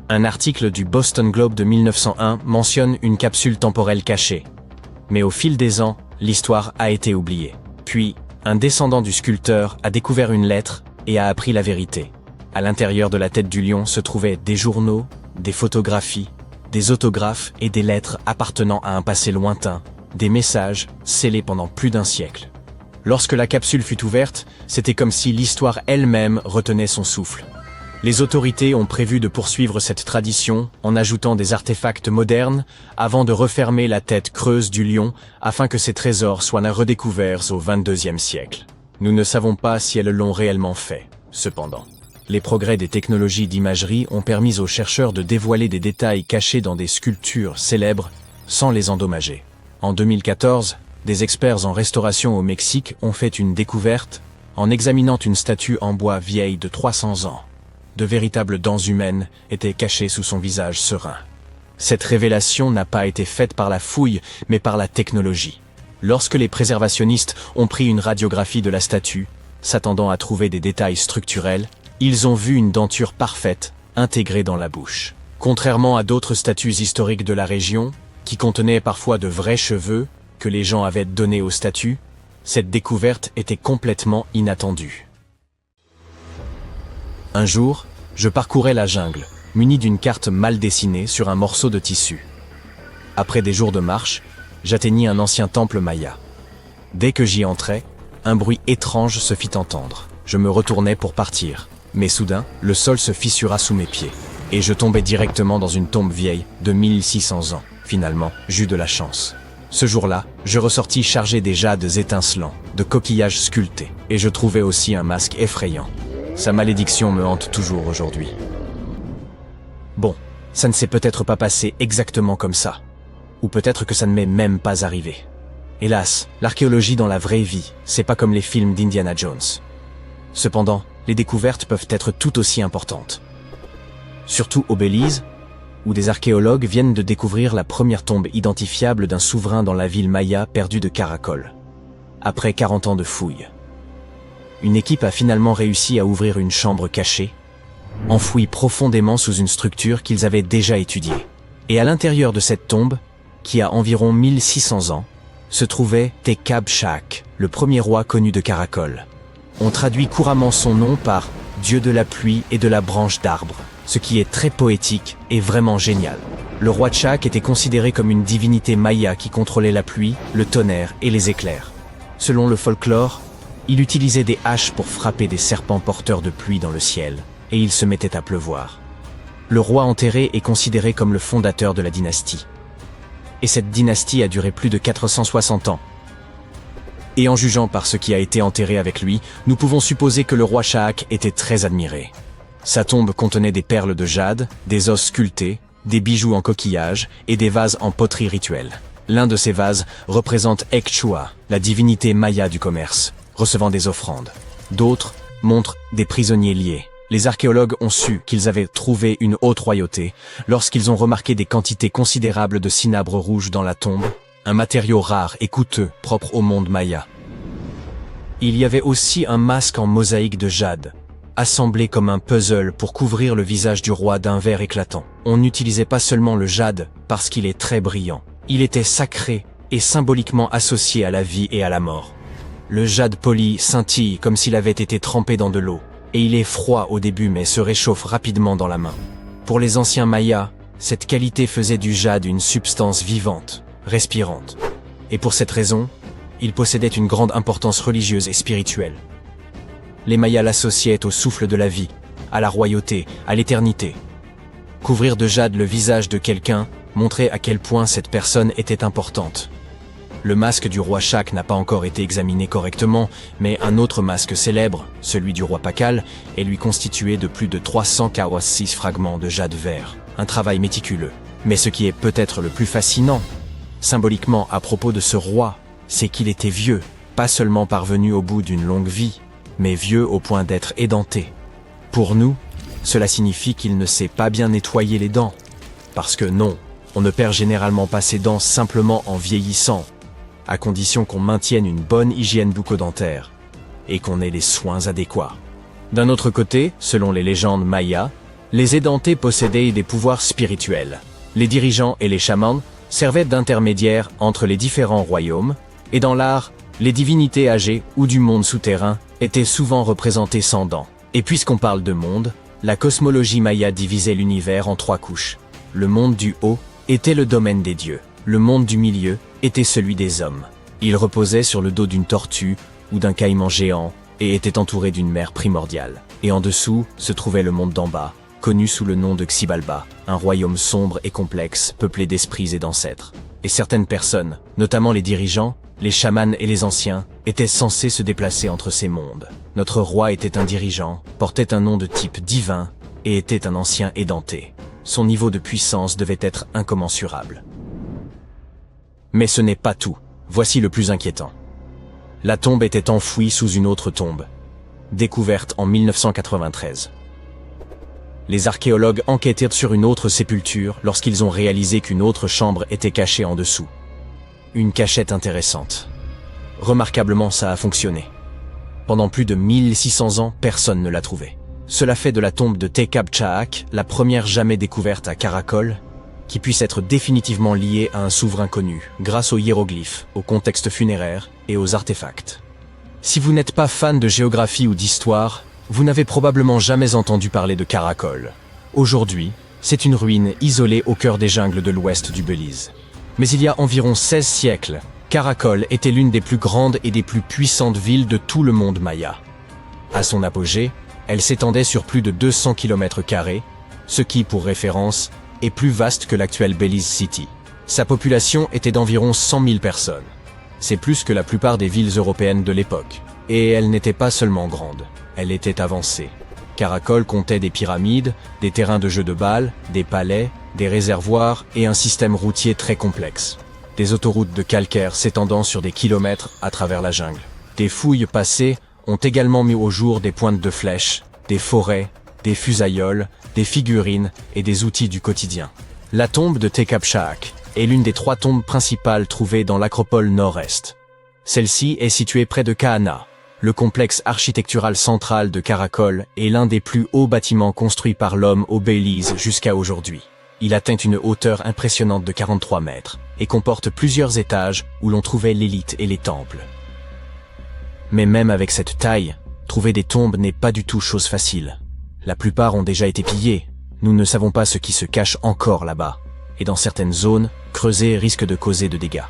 Un article du Boston Globe de 1901 mentionne une capsule temporelle cachée. Mais au fil des ans, l'histoire a été oubliée. Puis, un descendant du sculpteur a découvert une lettre et a appris la vérité. À l'intérieur de la tête du lion se trouvaient des journaux, des photographies, des autographes et des lettres appartenant à un passé lointain, des messages scellés pendant plus d'un siècle. Lorsque la capsule fut ouverte, c'était comme si l'histoire elle-même retenait son souffle. Les autorités ont prévu de poursuivre cette tradition en ajoutant des artefacts modernes avant de refermer la tête creuse du lion afin que ses trésors soient redécouverts au XXIe siècle. Nous ne savons pas si elles l'ont réellement fait, cependant. Les progrès des technologies d'imagerie ont permis aux chercheurs de dévoiler des détails cachés dans des sculptures célèbres sans les endommager. En 2014, des experts en restauration au Mexique ont fait une découverte en examinant une statue en bois vieille de 300 ans. De véritables dents humaines étaient cachées sous son visage serein. Cette révélation n'a pas été faite par la fouille, mais par la technologie. Lorsque les préservationnistes ont pris une radiographie de la statue, s'attendant à trouver des détails structurels, ils ont vu une denture parfaite, intégrée dans la bouche. Contrairement à d'autres statues historiques de la région, qui contenaient parfois de vrais cheveux que les gens avaient donnés aux statues, cette découverte était complètement inattendue. Un jour, je parcourais la jungle, muni d'une carte mal dessinée sur un morceau de tissu. Après des jours de marche, j'atteignis un ancien temple maya. Dès que j'y entrais, un bruit étrange se fit entendre. Je me retournai pour partir. Mais soudain, le sol se fissura sous mes pieds, et je tombai directement dans une tombe vieille de 1600 ans. Finalement, j'eus de la chance. Ce jour-là, je ressortis chargé des jades étincelants, de coquillages sculptés, et je trouvai aussi un masque effrayant. Sa malédiction me hante toujours aujourd'hui. Bon, ça ne s'est peut-être pas passé exactement comme ça. Ou peut-être que ça ne m'est même pas arrivé. Hélas, l'archéologie dans la vraie vie, c'est pas comme les films d'Indiana Jones. Cependant, les découvertes peuvent être tout aussi importantes. Surtout au Belize, où des archéologues viennent de découvrir la première tombe identifiable d'un souverain dans la ville maya perdue de Caracol. Après 40 ans de fouilles, une équipe a finalement réussi à ouvrir une chambre cachée, enfouie profondément sous une structure qu'ils avaient déjà étudiée. Et à l'intérieur de cette tombe, qui a environ 1600 ans, se trouvait Tekab Shak, le premier roi connu de Caracol. On traduit couramment son nom par « Dieu de la pluie et de la branche d'arbre », ce qui est très poétique et vraiment génial. Le roi Tchak était considéré comme une divinité maya qui contrôlait la pluie, le tonnerre et les éclairs. Selon le folklore, il utilisait des haches pour frapper des serpents porteurs de pluie dans le ciel, et il se mettait à pleuvoir. Le roi enterré est considéré comme le fondateur de la dynastie. Et cette dynastie a duré plus de 460 ans. Et en jugeant par ce qui a été enterré avec lui, nous pouvons supposer que le roi Shahak était très admiré. Sa tombe contenait des perles de jade, des os sculptés, des bijoux en coquillage et des vases en poterie rituelle. L'un de ces vases représente Ekchua, la divinité maya du commerce, recevant des offrandes. D'autres montrent des prisonniers liés. Les archéologues ont su qu'ils avaient trouvé une haute royauté lorsqu'ils ont remarqué des quantités considérables de cinabre rouge dans la tombe, un matériau rare et coûteux propre au monde maya. Il y avait aussi un masque en mosaïque de jade, assemblé comme un puzzle pour couvrir le visage du roi d'un vert éclatant. On n'utilisait pas seulement le jade parce qu'il est très brillant. Il était sacré et symboliquement associé à la vie et à la mort. Le jade poli scintille comme s'il avait été trempé dans de l'eau, et il est froid au début mais se réchauffe rapidement dans la main. Pour les anciens mayas, cette qualité faisait du jade une substance vivante, respirante. Et pour cette raison, il possédait une grande importance religieuse et spirituelle. Les mayas l'associaient au souffle de la vie, à la royauté, à l'éternité. Couvrir de jade le visage de quelqu'un montrait à quel point cette personne était importante. Le masque du roi Shak n'a pas encore été examiné correctement, mais un autre masque célèbre, celui du roi Pakal, est lui constitué de plus de 346 fragments de jade vert. Un travail méticuleux. Mais ce qui est peut-être le plus fascinant, symboliquement à propos de ce roi, c'est qu'il était vieux, pas seulement parvenu au bout d'une longue vie, mais vieux au point d'être édenté. Pour nous, cela signifie qu'il ne s'est pas bien nettoyé les dents. Parce que non, On ne perd généralement pas ses dents simplement en vieillissant, à condition qu'on maintienne une bonne hygiène bucco-dentaire et qu'on ait les soins adéquats. D'un autre côté, selon les légendes mayas, les édentés possédaient des pouvoirs spirituels. Les dirigeants et les chamans servaient d'intermédiaires entre les différents royaumes, et dans l'art, les divinités âgées ou du monde souterrain étaient souvent représentées sans dents. Et puisqu'on parle de monde, la cosmologie maya divisait l'univers en 3 couches. Le monde du haut était le domaine des dieux. Le monde du milieu était celui des hommes. Il reposait sur le dos d'une tortue ou d'un caïman géant et était entouré d'une mer primordiale. Et en dessous se trouvait le monde d'en bas, connu sous le nom de Xibalba, un royaume sombre et complexe, peuplé d'esprits et d'ancêtres. Et certaines personnes, notamment les dirigeants, les chamans et les anciens, étaient censés se déplacer entre ces mondes. Notre roi était un dirigeant, portait un nom de type divin et était un ancien édenté. Son niveau de puissance devait être incommensurable. Mais ce n'est pas tout. Voici le plus inquiétant. La tombe était enfouie sous une autre tombe, découverte en 1993. Les archéologues enquêtèrent sur une autre sépulture lorsqu'ils ont réalisé qu'une autre chambre était cachée en dessous. Une cachette intéressante. Remarquablement, ça a fonctionné. Pendant plus de 1600 ans, personne ne l'a trouvée. Cela fait de la tombe de Tekab-Chahak la première jamais découverte à Karakol, qui puisse être définitivement liée à un souverain connu, grâce aux hiéroglyphes, au contexte funéraire et aux artefacts. Si vous n'êtes pas fan de géographie ou d'histoire, vous n'avez probablement jamais entendu parler de Karakol. Aujourd'hui, c'est une ruine isolée au cœur des jungles de l'ouest du Belize. Mais il y a environ 16 siècles, Karakol était l'une des plus grandes et des plus puissantes villes de tout le monde maya. À son apogée, elle s'étendait sur plus de 200 km², ce qui, pour référence, est plus vaste que l'actuelle Belize City. Sa population était d'environ 100 000 personnes. C'est plus que la plupart des villes européennes de l'époque. Et elle n'était pas seulement grande, elle était avancée. Karakol comptait des pyramides, des terrains de jeux de balles, des palais, des réservoirs et un système routier très complexe. Des autoroutes de calcaire s'étendant sur des kilomètres à travers la jungle. Des fouilles passées ont également mis au jour des pointes de flèches, des forêts, des fusailloles, des figurines et des outils du quotidien. La tombe de Tekab-Chahak est l'une des 3 tombes principales trouvées dans l'acropole nord-est. Celle-ci est située près de Kahana. Le complexe architectural central de Karakol est l'un des plus hauts bâtiments construits par l'homme au Belize jusqu'à aujourd'hui. Il atteint une hauteur impressionnante de 43 mètres et comporte plusieurs étages où l'on trouvait l'élite et les temples. Mais même avec cette taille, trouver des tombes n'est pas du tout chose facile. La plupart ont déjà été pillées. Nous ne savons pas ce qui se cache encore là-bas. Et dans certaines zones, creuser risque de causer de dégâts.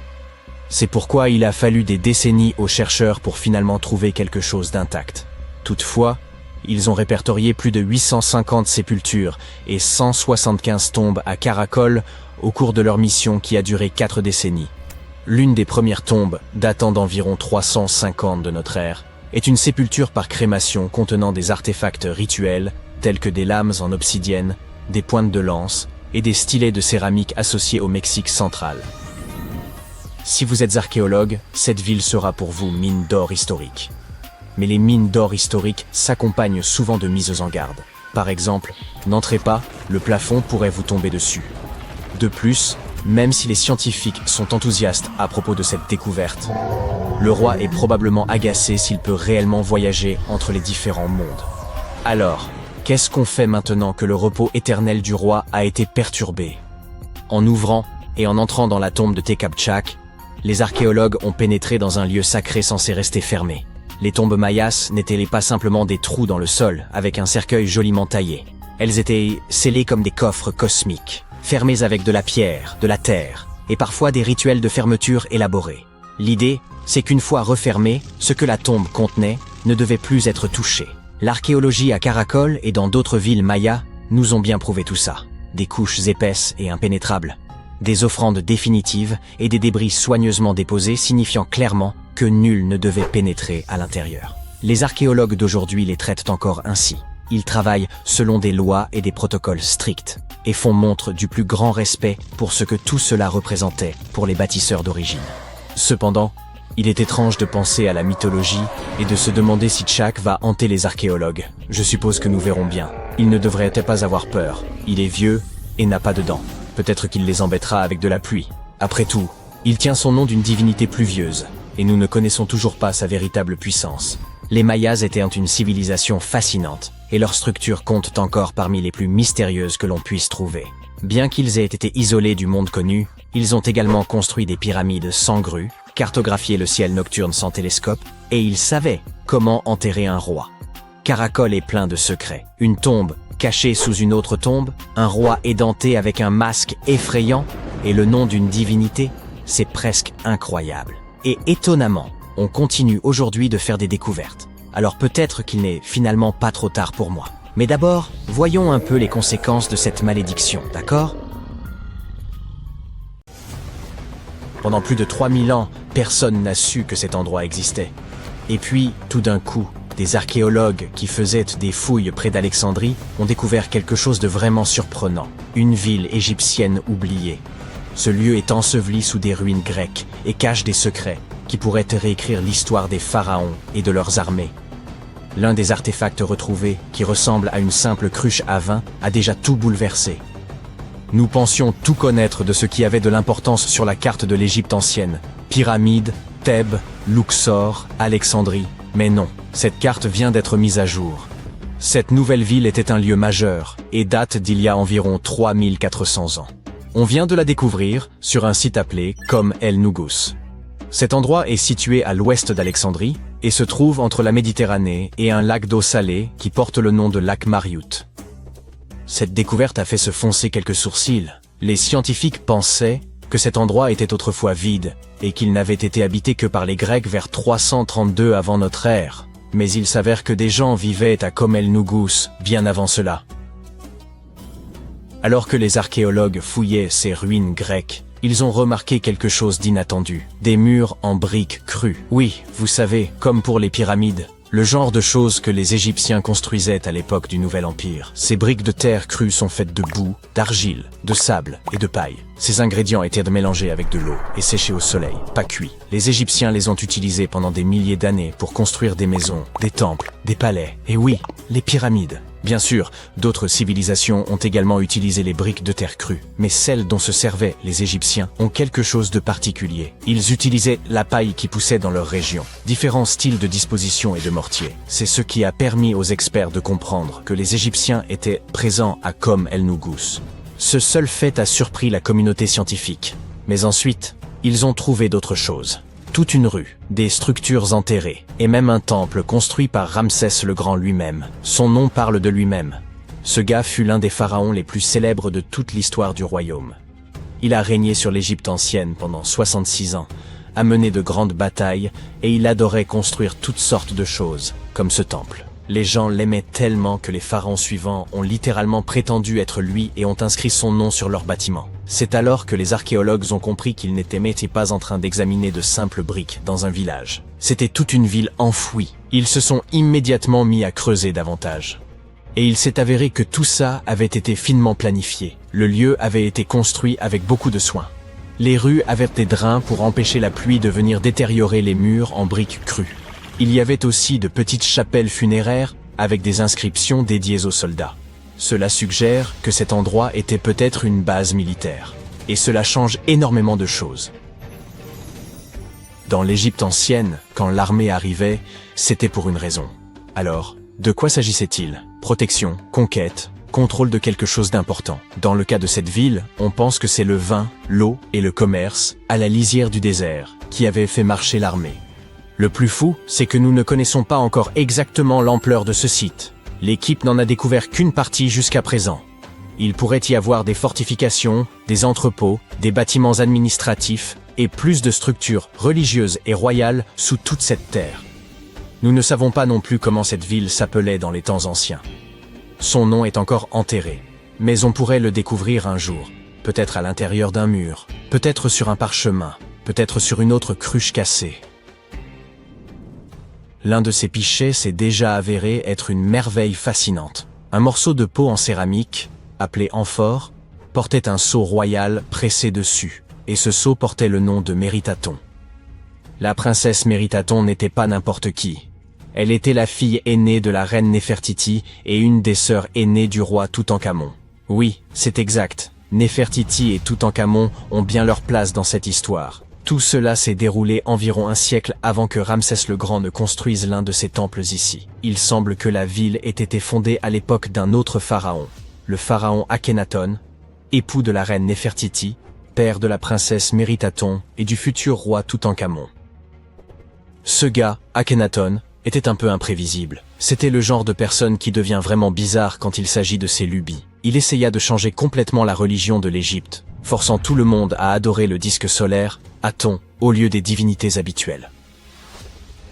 C'est pourquoi il a fallu des décennies aux chercheurs pour finalement trouver quelque chose d'intact. Toutefois, ils ont répertorié plus de 850 sépultures et 175 tombes à Karakol au cours de leur mission qui a duré 4 décennies. L'une des premières tombes, datant d'environ 350 de notre ère, est une sépulture par crémation contenant des artefacts rituels tels que des lames en obsidienne, des pointes de lance et des stylets de céramique associés au Mexique central. Si vous êtes archéologue, cette ville sera pour vous mine d'or historique. Mais les mines d'or historiques s'accompagnent souvent de mises en garde. Par exemple, n'entrez pas, le plafond pourrait vous tomber dessus. De plus, même si les scientifiques sont enthousiastes à propos de cette découverte, le roi est probablement agacé s'il peut réellement voyager entre les différents mondes. Alors, qu'est-ce qu'on fait maintenant que le repos éternel du roi a été perturbé? En ouvrant et en entrant dans la tombe de Tekab-Chahak, les archéologues ont pénétré dans un lieu sacré censé rester fermé. Les tombes mayas n'étaient pas simplement des trous dans le sol avec un cercueil joliment taillé. Elles étaient scellées comme des coffres cosmiques, fermés avec de la pierre, de la terre, et parfois des rituels de fermeture élaborés. L'idée, c'est qu'une fois refermée, ce que la tombe contenait ne devait plus être touché. L'archéologie à Karakol et dans d'autres villes mayas nous ont bien prouvé tout ça. Des couches épaisses et impénétrables, des offrandes définitives et des débris soigneusement déposés signifiant clairement que nul ne devait pénétrer à l'intérieur. Les archéologues d'aujourd'hui les traitent encore ainsi. Ils travaillent selon des lois et des protocoles stricts et font montre du plus grand respect pour ce que tout cela représentait pour les bâtisseurs d'origine. Cependant, il est étrange de penser à la mythologie et de se demander si Chahak va hanter les archéologues. Je suppose que nous verrons bien. Il ne devrait pas avoir peur. Il est vieux et n'a pas de dents. Peut-être qu'il les embêtera avec de la pluie. Après tout, il tient son nom d'une divinité pluvieuse, et nous ne connaissons toujours pas sa véritable puissance. Les Mayas étaient une civilisation fascinante, et leur structure compte encore parmi les plus mystérieuses que l'on puisse trouver. Bien qu'ils aient été isolés du monde connu, ils ont également construit des pyramides sans grue, cartographié le ciel nocturne sans télescope, et ils savaient comment enterrer un roi. Caracol est plein de secrets. Une tombe cachée sous une autre tombe, un roi édenté avec un masque effrayant, et le nom d'une divinité, c'est presque incroyable. Et étonnamment, on continue aujourd'hui de faire des découvertes. Alors peut-être qu'il n'est finalement pas trop tard pour moi. Mais d'abord, voyons un peu les conséquences de cette malédiction, d'accord ? Pendant plus de 3000 ans, personne n'a su que cet endroit existait. Et puis, tout d'un coup, des archéologues qui faisaient des fouilles près d'Alexandrie ont découvert quelque chose de vraiment surprenant. Une ville égyptienne oubliée. Ce lieu est enseveli sous des ruines grecques et cache des secrets qui pourraient réécrire l'histoire des pharaons et de leurs armées. L'un des artefacts retrouvés, qui ressemble à une simple cruche à vin, a déjà tout bouleversé. Nous pensions tout connaître de ce qui avait de l'importance sur la carte de l'Égypte ancienne. Pyramides, Thèbes, Luxor, Alexandrie. Mais non, cette carte vient d'être mise à jour. Cette nouvelle ville était un lieu majeur et date d'il y a environ 3400 ans. On vient de la découvrir sur un site appelé Kom El Nugus. Cet endroit est situé à l'ouest d'Alexandrie et se trouve entre la Méditerranée et un lac d'eau salée qui porte le nom de lac Mariout. Cette découverte a fait se foncer quelques sourcils. Les scientifiques pensaient que cet endroit était autrefois vide et qu'il n'avait été habité que par les Grecs vers 332 avant notre ère. Mais il s'avère que des gens vivaient à Kom El Nugus bien avant cela. Alors que les archéologues fouillaient ces ruines grecques, ils ont remarqué quelque chose d'inattendu. Des murs en briques crues. Oui, vous savez, comme pour les pyramides, le genre de choses que les Égyptiens construisaient à l'époque du Nouvel Empire. Ces briques de terre crues sont faites de boue, d'argile, de sable et de paille. Ces ingrédients étaient mélangés avec de l'eau et séchés au soleil, pas cuits. Les Égyptiens les ont utilisés pendant des milliers d'années pour construire des maisons, des temples, des palais, et oui, les pyramides. Bien sûr, d'autres civilisations ont également utilisé les briques de terre crue, mais celles dont se servaient les Égyptiens ont quelque chose de particulier. Ils utilisaient la paille qui poussait dans leur région, différents styles de disposition et de mortier. C'est ce qui a permis aux experts de comprendre que les Égyptiens étaient présents à Kom El Nugus. Ce seul fait a surpris la communauté scientifique. Mais ensuite, ils ont trouvé d'autres choses. Toute une rue, des structures enterrées, et même un temple construit par Ramsès le Grand lui-même. Son nom parle de lui-même. Ce gars fut l'un des pharaons les plus célèbres de toute l'histoire du royaume. Il a régné sur l'Égypte ancienne pendant 66 ans, a mené de grandes batailles, et il adorait construire toutes sortes de choses, comme ce temple. Les gens l'aimaient tellement que les pharaons suivants ont littéralement prétendu être lui et ont inscrit son nom sur leurs bâtiments. C'est alors que les archéologues ont compris qu'ils n'étaient pas en train d'examiner de simples briques dans un village. C'était toute une ville enfouie. Ils se sont immédiatement mis à creuser davantage. Et il s'est avéré que tout ça avait été finement planifié. Le lieu avait été construit avec beaucoup de soin. Les rues avaient des drains pour empêcher la pluie de venir détériorer les murs en briques crues. Il y avait aussi de petites chapelles funéraires avec des inscriptions dédiées aux soldats. Cela suggère que cet endroit était peut-être une base militaire. Et cela change énormément de choses. Dans l'Égypte ancienne, quand l'armée arrivait, c'était pour une raison. Alors, de quoi s'agissait-il ? Protection, conquête, contrôle de quelque chose d'important. Dans le cas de cette ville, on pense que c'est le vin, l'eau et le commerce, à la lisière du désert, qui avaient fait marcher l'armée. Le plus fou, c'est que nous ne connaissons pas encore exactement l'ampleur de ce site. L'équipe n'en a découvert qu'une partie jusqu'à présent. Il pourrait y avoir des fortifications, des entrepôts, des bâtiments administratifs et plus de structures religieuses et royales sous toute cette terre. Nous ne savons pas non plus comment cette ville s'appelait dans les temps anciens. Son nom est encore enterré, mais on pourrait le découvrir un jour, peut-être à l'intérieur d'un mur, peut-être sur un parchemin, peut-être sur une autre cruche cassée. L'un de ces pichets s'est déjà avéré être une merveille fascinante. Un morceau de peau en céramique, appelé amphore, portait un sceau royal pressé dessus, et ce sceau portait le nom de Méritaton. La princesse Méritaton n'était pas n'importe qui. Elle était la fille aînée de la reine Néfertiti et une des sœurs aînées du roi Toutankhamon. Oui, c'est exact, Néfertiti et Toutankhamon ont bien leur place dans cette histoire. Tout cela s'est déroulé environ un siècle avant que Ramsès le Grand ne construise l'un de ses temples ici. Il semble que la ville ait été fondée à l'époque d'un autre pharaon, le pharaon Akhenaton, époux de la reine Néfertiti, père de la princesse Méritaton et du futur roi Toutankhamon. Ce gars, Akhenaton, était un peu imprévisible. C'était le genre de personne qui devient vraiment bizarre quand il s'agit de ses lubies. Il essaya de changer complètement la religion de l'Égypte, forçant tout le monde à adorer le disque solaire, Aton, au lieu des divinités habituelles.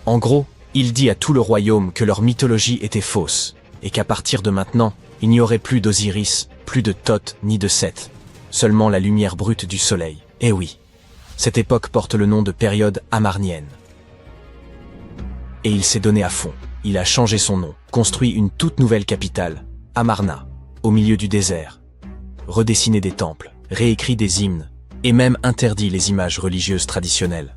En gros, il dit à tout le royaume que leur mythologie était fausse, et qu'à partir de maintenant, il n'y aurait plus d'Osiris, plus de Thoth ni de Seth, seulement la lumière brute du soleil. Eh oui, cette époque porte le nom de période amarnienne. Et il s'est donné à fond. Il a changé son nom, construit une toute nouvelle capitale, Amarna, au milieu du désert, redessiné des temples, réécrit des hymnes, et même interdit les images religieuses traditionnelles.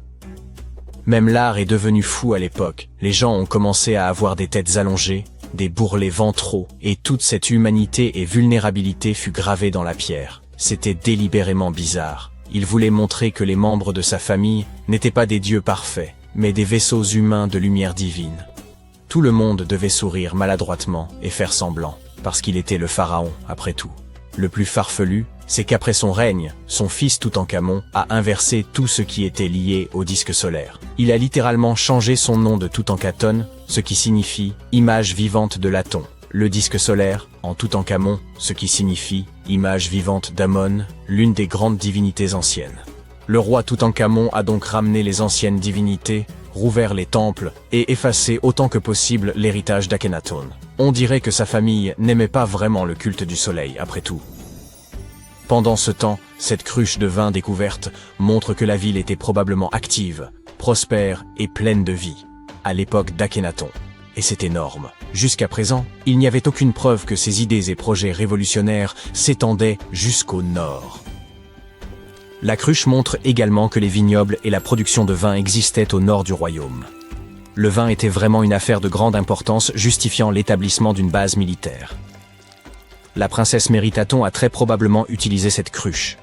Même l'art est devenu fou à l'époque. Les gens ont commencé à avoir des têtes allongées, des bourrelets ventraux, et toute cette humanité et vulnérabilité fut gravée dans la pierre. C'était délibérément bizarre. Il voulait montrer que les membres de sa famille n'étaient pas des dieux parfaits, mais des vaisseaux humains de lumière divine. Tout le monde devait sourire maladroitement et faire semblant, parce qu'il était le pharaon, après tout. Le plus farfelu, c'est qu'après son règne, son fils Toutankhamon a inversé tout ce qui était lié au disque solaire. Il a littéralement changé son nom de Toutankhaton, ce qui signifie « image vivante de l'Aton ». Le disque solaire, en Toutankhamon, ce qui signifie « image vivante d'Amon », l'une des grandes divinités anciennes. Le roi Toutankhamon a donc ramené les anciennes divinités, rouvert les temples et effacé autant que possible l'héritage d'Akhenaton. On dirait que sa famille n'aimait pas vraiment le culte du soleil, après tout. Pendant ce temps, cette cruche de vin découverte montre que la ville était probablement active, prospère et pleine de vie, à l'époque d'Akhenaton. Et c'est énorme. Jusqu'à présent, il n'y avait aucune preuve que ses idées et projets révolutionnaires s'étendaient jusqu'au nord. La cruche montre également que les vignobles et la production de vin existaient au nord du royaume. Le vin était vraiment une affaire de grande importance, justifiant l'établissement d'une base militaire. La princesse Méritaton a très probablement utilisé cette cruche.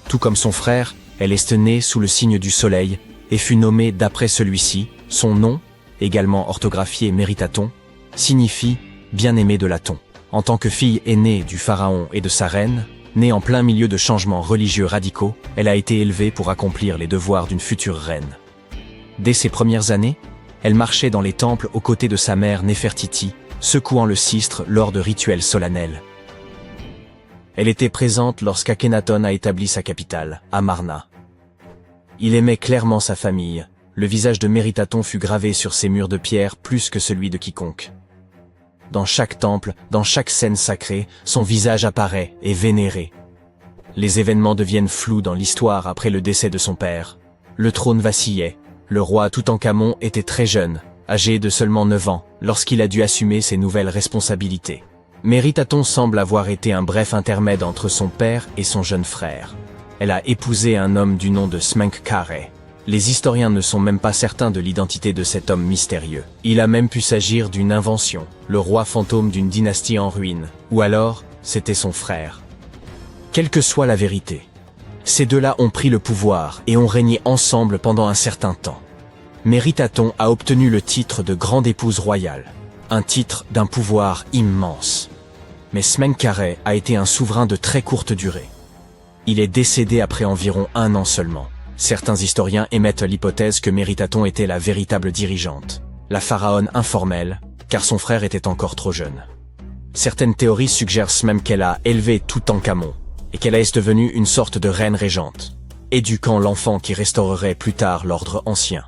Tout comme son frère, elle est née sous le signe du soleil et fut nommée d'après celui-ci. Son nom, également orthographié Méritaton, signifie « bien-aimé de l'Aton ». En tant que fille aînée du pharaon et de sa reine, née en plein milieu de changements religieux radicaux, elle a été élevée pour accomplir les devoirs d'une future reine. Dès ses premières années, elle marchait dans les temples aux côtés de sa mère Néfertiti, secouant le sistre lors de rituels solennels. Elle était présente lorsqu'Akhenaton a établi sa capitale, Amarna. Il aimait clairement sa famille. Le visage de Méritaton fut gravé sur ses murs de pierre plus que celui de quiconque. Dans chaque temple, dans chaque scène sacrée, son visage apparaît et vénéré. Les événements deviennent flous dans l'histoire après le décès de son père. Le trône vacillait. Le roi Toutankhamon était très jeune, âgé de seulement 9 ans, lorsqu'il a dû assumer ses nouvelles responsabilités. Méritaton semble avoir été un bref intermède entre son père et son jeune frère. Elle a épousé un homme du nom de Smenkhkare. Les historiens ne sont même pas certains de l'identité de cet homme mystérieux. Il a même pu s'agir d'une invention, le roi fantôme d'une dynastie en ruine, ou alors, c'était son frère. Quelle que soit la vérité, ces deux-là ont pris le pouvoir et ont régné ensemble pendant un certain temps. Méritaton a obtenu le titre de grande épouse royale, un titre d'un pouvoir immense. Mais Smenkhkare a été un souverain de très courte durée. Il est décédé après environ 1 an seulement. Certains historiens émettent l'hypothèse que Méritaton était la véritable dirigeante, la pharaone informelle, car son frère était encore trop jeune. Certaines théories suggèrent même qu'elle a élevé Toutankhamon, et qu'elle est devenue une sorte de reine régente, éduquant l'enfant qui restaurerait plus tard l'ordre ancien.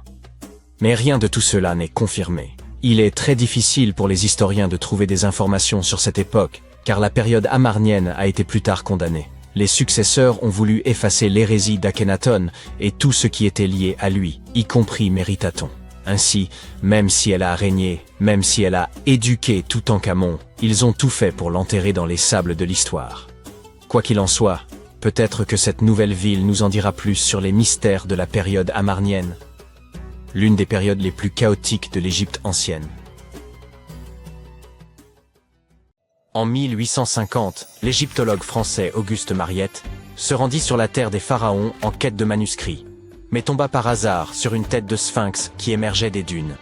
Mais rien de tout cela n'est confirmé. Il est très difficile pour les historiens de trouver des informations sur cette époque, car la période amarnienne a été plus tard condamnée. Les successeurs ont voulu effacer l'hérésie d'Akhenaton et tout ce qui était lié à lui, y compris Méritaton. Ainsi, même si elle a régné, même si elle a éduqué Toutankhamon, ils ont tout fait pour l'enterrer dans les sables de l'histoire. Quoi qu'il en soit, peut-être que cette nouvelle ville nous en dira plus sur les mystères de la période amarnienne, l'une des périodes les plus chaotiques de l'Égypte ancienne. En 1850, l'égyptologue français Auguste Mariette se rendit sur la terre des pharaons en quête de manuscrits, mais tomba par hasard sur une tête de sphinx qui émergeait des dunes.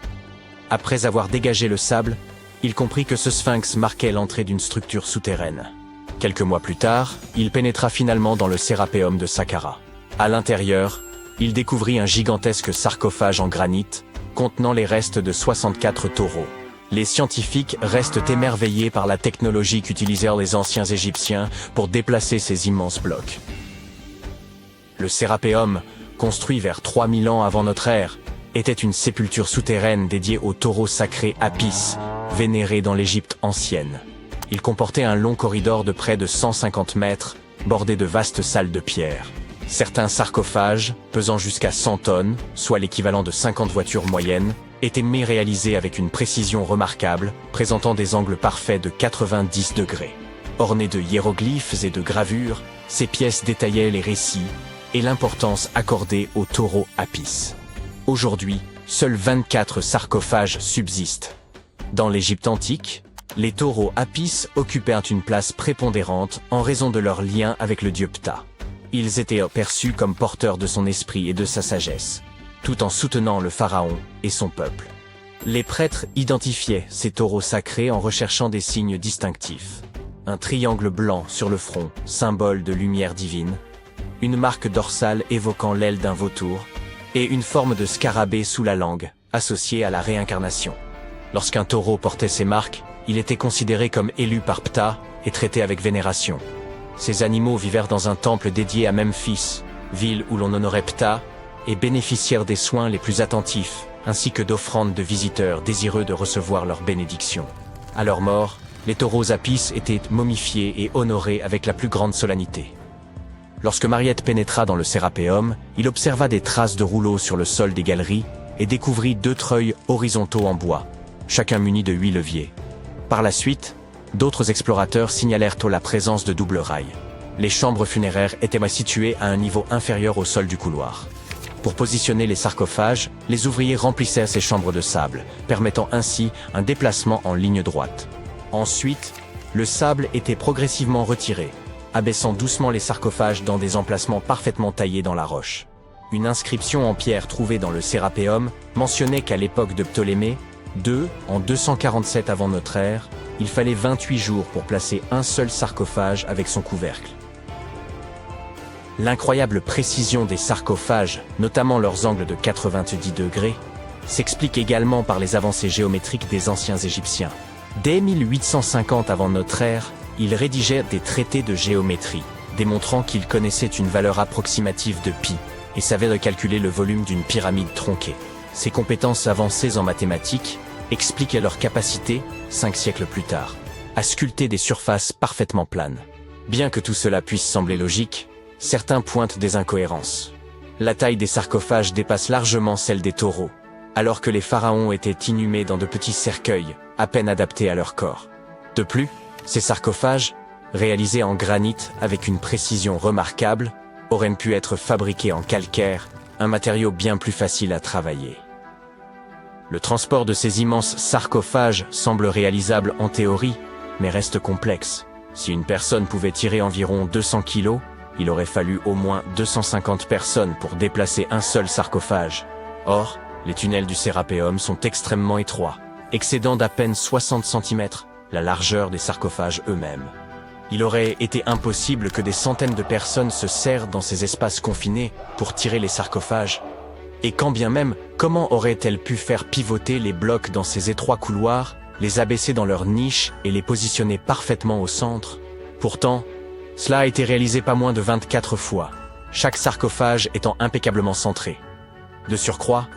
Après avoir dégagé le sable, il comprit que ce sphinx marquait l'entrée d'une structure souterraine. Quelques mois plus tard, il pénétra finalement dans le Sérapéum de Saqqara. À l'intérieur, il découvrit un gigantesque sarcophage en granit contenant les restes de 64 taureaux. Les scientifiques restent émerveillés par la technologie qu'utilisèrent les anciens Égyptiens pour déplacer ces immenses blocs. Le Sérapéum, construit vers 3000 ans avant notre ère, était une sépulture souterraine dédiée au taureau sacré Apis, vénéré dans l'Égypte ancienne. Il comportait un long corridor de près de 150 mètres, bordé de vastes salles de pierre. Certains sarcophages, pesant jusqu'à 100 tonnes, soit l'équivalent de 50 voitures moyennes, étaient réalisés avec une précision remarquable, présentant des angles parfaits de 90 degrés. Ornés de hiéroglyphes et de gravures, ces pièces détaillaient les récits et l'importance accordée au taureau Apis. Aujourd'hui, seuls 24 sarcophages subsistent. Dans l'Égypte antique, les taureaux Apis occupaient une place prépondérante en raison de leur lien avec le dieu Ptah. Ils étaient perçus comme porteurs de son esprit et de sa sagesse, tout en soutenant le pharaon et son peuple. Les prêtres identifiaient ces taureaux sacrés en recherchant des signes distinctifs. Un triangle blanc sur le front, symbole de lumière divine, une marque dorsale évoquant l'aile d'un vautour, et une forme de scarabée sous la langue, associée à la réincarnation. Lorsqu'un taureau portait ces marques, il était considéré comme élu par Ptah et traité avec vénération. Ces animaux vivèrent dans un temple dédié à Memphis, ville où l'on honorait Ptah, et bénéficièrent des soins les plus attentifs, ainsi que d'offrandes de visiteurs désireux de recevoir leur bénédiction. À leur mort, les taureaux Apis étaient momifiés et honorés avec la plus grande solennité. Lorsque Mariette pénétra dans le Sérapéum, il observa des traces de rouleaux sur le sol des galeries et découvrit 2 treuils horizontaux en bois, chacun muni de 8 leviers. Par la suite, d'autres explorateurs signalèrent la présence de doubles rails. Les chambres funéraires étaient situées à un niveau inférieur au sol du couloir. Pour positionner les sarcophages, les ouvriers remplissaient ces chambres de sable, permettant ainsi un déplacement en ligne droite. Ensuite, le sable était progressivement retiré, abaissant doucement les sarcophages dans des emplacements parfaitement taillés dans la roche. Une inscription en pierre trouvée dans le Sérapéum mentionnait qu'à l'époque de Ptolémée II, en 247 avant notre ère, il fallait 28 jours pour placer un seul sarcophage avec son couvercle. L'incroyable précision des sarcophages, notamment leurs angles de 90 degrés, s'explique également par les avancées géométriques des anciens Égyptiens. Dès 1850 avant notre ère, ils rédigèrent des traités de géométrie, démontrant qu'ils connaissaient une valeur approximative de pi et savaient calculer le volume d'une pyramide tronquée. Ces compétences avancées en mathématiques expliquaient leur capacité, 5 siècles plus tard, à sculpter des surfaces parfaitement planes. Bien que tout cela puisse sembler logique, certains pointent des incohérences. La taille des sarcophages dépasse largement celle des taureaux, alors que les pharaons étaient inhumés dans de petits cercueils, à peine adaptés à leur corps. De plus, ces sarcophages, réalisés en granit avec une précision remarquable, auraient pu être fabriqués en calcaire, un matériau bien plus facile à travailler. Le transport de ces immenses sarcophages semble réalisable en théorie, mais reste complexe. Si une personne pouvait tirer environ 200 kilos, il aurait fallu au moins 250 personnes pour déplacer un seul sarcophage. Or, les tunnels du Sérapéum sont extrêmement étroits, excédant d'à peine 60 cm la largeur des sarcophages eux-mêmes. Il aurait été impossible que des centaines de personnes se serrent dans ces espaces confinés pour tirer les sarcophages. Et quand bien même, comment auraient-elles pu faire pivoter les blocs dans ces étroits couloirs, les abaisser dans leurs niches et les positionner parfaitement au centre? Pourtant, cela a été réalisé pas moins de 24 fois, chaque sarcophage étant impeccablement centré. De surcroît,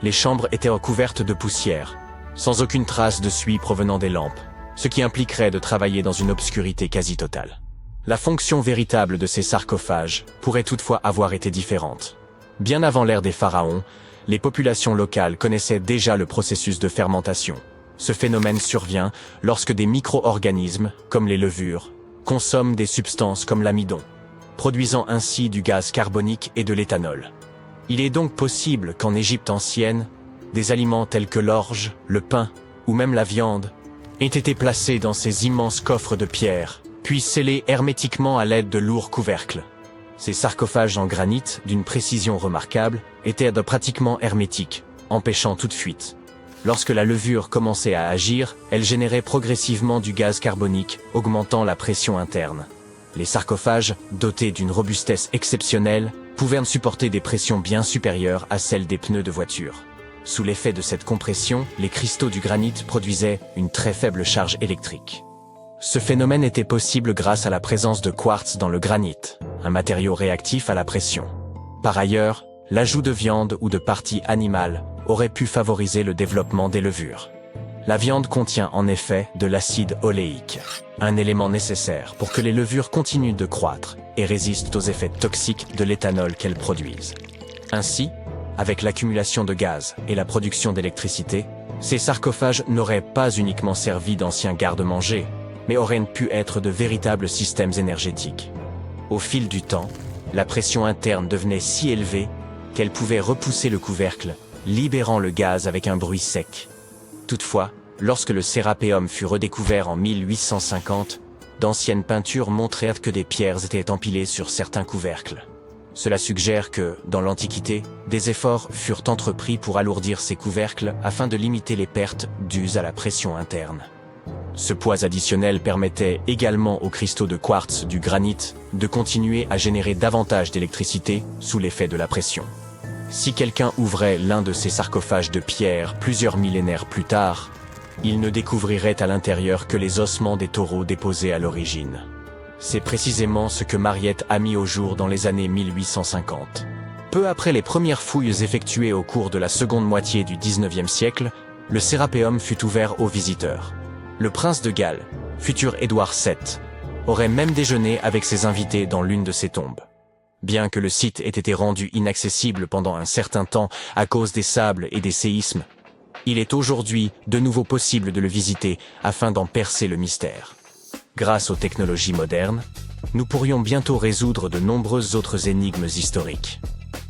les chambres étaient recouvertes de poussière, sans aucune trace de suie provenant des lampes, ce qui impliquerait de travailler dans une obscurité quasi totale. La fonction véritable de ces sarcophages pourrait toutefois avoir été différente. Bien avant l'ère des pharaons, les populations locales connaissaient déjà le processus de fermentation. Ce phénomène survient lorsque des micro-organismes, comme les levures, consomment des substances comme l'amidon, produisant ainsi du gaz carbonique et de l'éthanol. Il est donc possible qu'en Égypte ancienne, des aliments tels que l'orge, le pain ou même la viande aient été placés dans ces immenses coffres de pierre, puis scellés hermétiquement à l'aide de lourds couvercles. Ces sarcophages en granit, d'une précision remarquable, étaient pratiquement hermétiques, empêchant toute fuite. Lorsque la levure commençait à agir, elle générait progressivement du gaz carbonique, augmentant la pression interne. Les sarcophages, dotés d'une robustesse exceptionnelle, pouvaient supporter des pressions bien supérieures à celles des pneus de voiture. Sous l'effet de cette compression, les cristaux du granit produisaient une très faible charge électrique. Ce phénomène était possible grâce à la présence de quartz dans le granit, un matériau réactif à la pression. Par ailleurs, l'ajout de viande ou de parties animales aurait pu favoriser le développement des levures. La viande contient en effet de l'acide oléique, un élément nécessaire pour que les levures continuent de croître et résistent aux effets toxiques de l'éthanol qu'elles produisent. Ainsi, avec l'accumulation de gaz et la production d'électricité, ces sarcophages n'auraient pas uniquement servi d'anciens garde-manger, mais auraient pu être de véritables systèmes énergétiques. Au fil du temps, la pression interne devenait si élevée qu'elle pouvait repousser le couvercle, libérant le gaz avec un bruit sec. Toutefois, lorsque le sérapéum fut redécouvert en 1850, d'anciennes peintures montrèrent que des pierres étaient empilées sur certains couvercles. Cela suggère que, dans l'Antiquité, des efforts furent entrepris pour alourdir ces couvercles afin de limiter les pertes dues à la pression interne. Ce poids additionnel permettait également aux cristaux de quartz du granit de continuer à générer davantage d'électricité sous l'effet de la pression. Si quelqu'un ouvrait l'un de ces sarcophages de pierre plusieurs millénaires plus tard, il ne découvrirait à l'intérieur que les ossements des taureaux déposés à l'origine. C'est précisément ce que Mariette a mis au jour dans les années 1850. Peu après les premières fouilles effectuées au cours de la seconde moitié du XIXe siècle, le sérapéum fut ouvert aux visiteurs. Le prince de Galles, futur Édouard VII, aurait même déjeuné avec ses invités dans l'une de ses tombes. Bien que le site ait été rendu inaccessible pendant un certain temps à cause des sables et des séismes, il est aujourd'hui de nouveau possible de le visiter afin d'en percer le mystère. Grâce aux technologies modernes, nous pourrions bientôt résoudre de nombreuses autres énigmes historiques.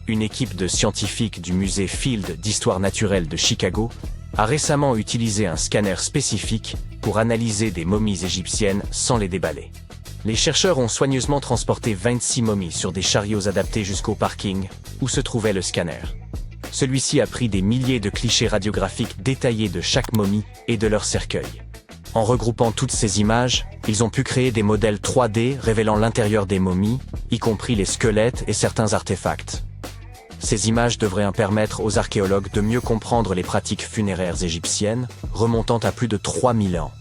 Une équipe de scientifiques du musée Field d'histoire naturelle de Chicago a récemment utilisé un scanner spécifique pour analyser des momies égyptiennes sans les déballer. Les chercheurs ont soigneusement transporté 26 momies sur des chariots adaptés jusqu'au parking où se trouvait le scanner. Celui-ci a pris des milliers de clichés radiographiques détaillés de chaque momie et de leur cercueil. En regroupant toutes ces images, ils ont pu créer des modèles 3D révélant l'intérieur des momies, y compris les squelettes et certains artefacts. Ces images devraient permettre aux archéologues de mieux comprendre les pratiques funéraires égyptiennes, remontant à plus de 3000 ans.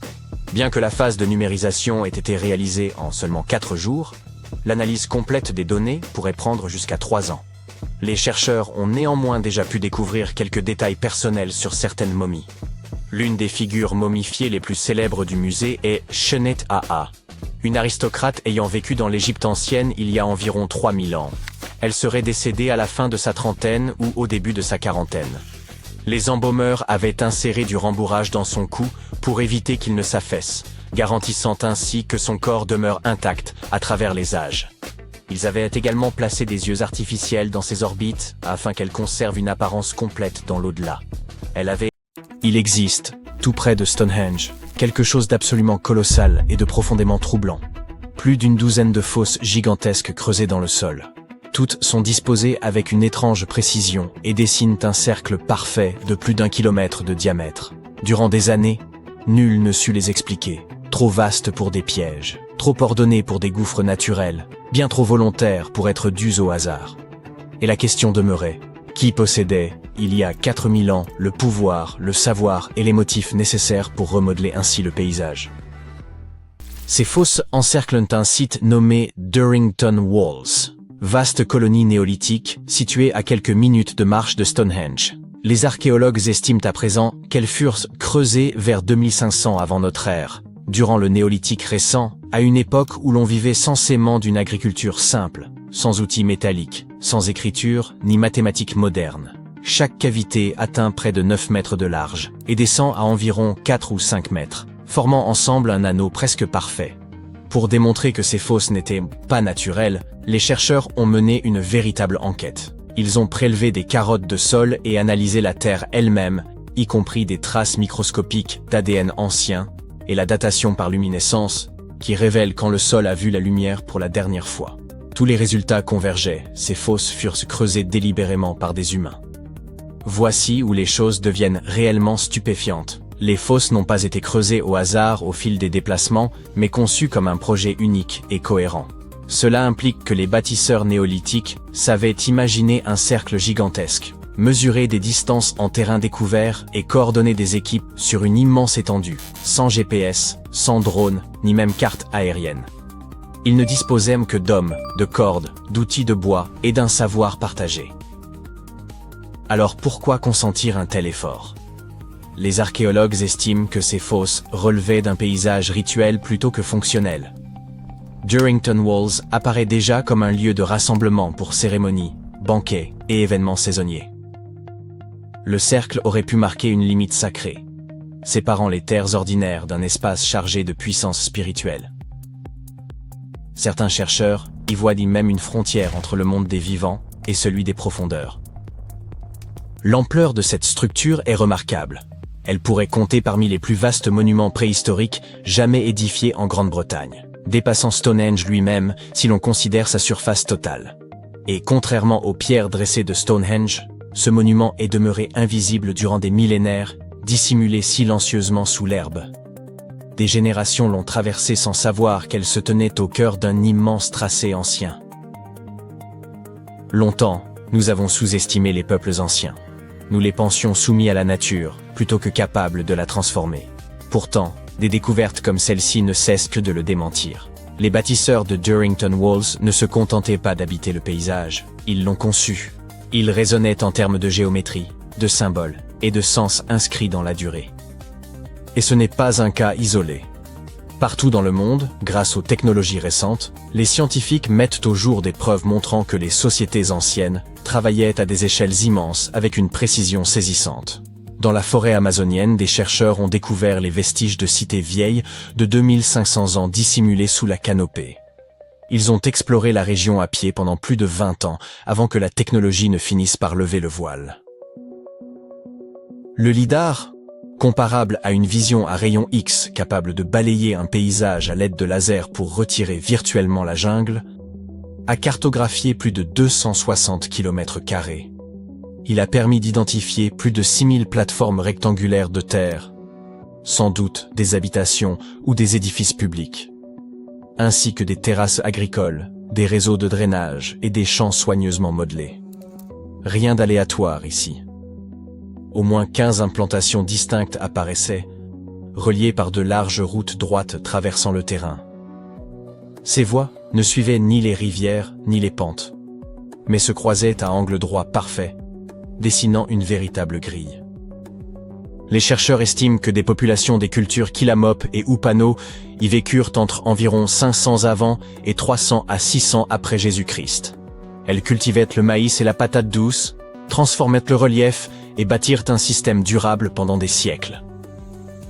Bien que la phase de numérisation ait été réalisée en seulement 4 jours, l'analyse complète des données pourrait prendre jusqu'à 3 ans. Les chercheurs ont néanmoins déjà pu découvrir quelques détails personnels sur certaines momies. L'une des figures momifiées les plus célèbres du musée est Shennet Aa, une aristocrate ayant vécu dans l'Égypte ancienne il y a environ 3000 ans. Elle serait décédée à la fin de sa trentaine ou au début de sa quarantaine. Les embaumeurs avaient inséré du rembourrage dans son cou pour éviter qu'il ne s'affaisse, garantissant ainsi que son corps demeure intact à travers les âges. Ils avaient également placé des yeux artificiels dans ses orbites afin qu'elle conserve une apparence complète dans l'au-delà. Il existe, tout près de Stonehenge, quelque chose d'absolument colossal et de profondément troublant. Plus d'une douzaine de fosses gigantesques creusées dans le sol. Toutes sont disposées avec une étrange précision et dessinent un cercle parfait de plus d'1 kilomètre de diamètre. Durant des années, nul ne sut les expliquer. Trop vastes pour des pièges, trop ordonnés pour des gouffres naturels, bien trop volontaires pour être dus au hasard. Et la question demeurait, qui possédait, il y a 4000 ans, le pouvoir, le savoir et les motifs nécessaires pour remodeler ainsi le paysage? Ces fosses encerclent un site nommé Durrington Walls, vaste colonie néolithique située à quelques minutes de marche de Stonehenge. Les archéologues estiment à présent qu'elles furent creusées vers 2500 avant notre ère, durant le néolithique récent, à une époque où l'on vivait censément d'une agriculture simple, sans outils métalliques, sans écriture ni mathématiques modernes. Chaque cavité atteint près de 9 mètres de large et descend à environ 4 ou 5 mètres, formant ensemble un anneau presque parfait. Pour démontrer que ces fosses n'étaient pas naturelles, les chercheurs ont mené une véritable enquête. Ils ont prélevé des carottes de sol et analysé la terre elle-même, y compris des traces microscopiques d'ADN ancien et la datation par luminescence, qui révèle quand le sol a vu la lumière pour la dernière fois. Tous les résultats convergeaient, ces fosses furent creusées délibérément par des humains. Voici où les choses deviennent réellement stupéfiantes. Les fosses n'ont pas été creusées au hasard au fil des déplacements, mais conçues comme un projet unique et cohérent. Cela implique que les bâtisseurs néolithiques savaient imaginer un cercle gigantesque, mesurer des distances en terrain découvert et coordonner des équipes sur une immense étendue, sans GPS, sans drone, ni même carte aérienne. Ils ne disposaient que d'hommes, de cordes, d'outils de bois et d'un savoir partagé. Alors pourquoi consentir un tel effort? Les archéologues estiment que ces fosses relevaient d'un paysage rituel plutôt que fonctionnel. Durrington Walls apparaît déjà comme un lieu de rassemblement pour cérémonies, banquets et événements saisonniers. Le cercle aurait pu marquer une limite sacrée, séparant les terres ordinaires d'un espace chargé de puissance spirituelle. Certains chercheurs y voient même une frontière entre le monde des vivants et celui des profondeurs. L'ampleur de cette structure est remarquable. Elle pourrait compter parmi les plus vastes monuments préhistoriques jamais édifiés en Grande-Bretagne, dépassant Stonehenge lui-même si l'on considère sa surface totale. Et contrairement aux pierres dressées de Stonehenge, ce monument est demeuré invisible durant des millénaires, dissimulé silencieusement sous l'herbe. Des générations l'ont traversé sans savoir qu'elle se tenait au cœur d'un immense tracé ancien. Longtemps, nous avons sous-estimé les peuples anciens. Nous les pensions soumis à la nature, plutôt que capables de la transformer. Pourtant, des découvertes comme celle-ci ne cessent que de le démentir. Les bâtisseurs de Durrington Walls ne se contentaient pas d'habiter le paysage, ils l'ont conçu. Ils raisonnaient en termes de géométrie, de symboles et de sens inscrits dans la durée. Et ce n'est pas un cas isolé. Partout dans le monde, grâce aux technologies récentes, les scientifiques mettent au jour des preuves montrant que les sociétés anciennes travaillaient à des échelles immenses avec une précision saisissante. Dans la forêt amazonienne, des chercheurs ont découvert les vestiges de cités vieilles de 2500 ans dissimulées sous la canopée. Ils ont exploré la région à pied pendant plus de 20 ans avant que la technologie ne finisse par lever le voile. Le lidar, comparable à une vision à rayon X capable de balayer un paysage à l'aide de lasers pour retirer virtuellement la jungle, a cartographié plus de 260 km². Il a permis d'identifier plus de 6000 plateformes rectangulaires de terre, sans doute des habitations ou des édifices publics, ainsi que des terrasses agricoles, des réseaux de drainage et des champs soigneusement modelés. Rien d'aléatoire ici. Au moins 15 implantations distinctes apparaissaient, reliées par de larges routes droites traversant le terrain. Ces voies ne suivaient ni les rivières ni les pentes, mais se croisaient à angle droit parfait, dessinant une véritable grille. Les chercheurs estiment que des populations des cultures Kilamop et Upano y vécurent entre environ 500 avant et 300 à 600 après Jésus-Christ. Elles cultivaient le maïs et la patate douce, transformaient le relief et bâtirent un système durable pendant des siècles.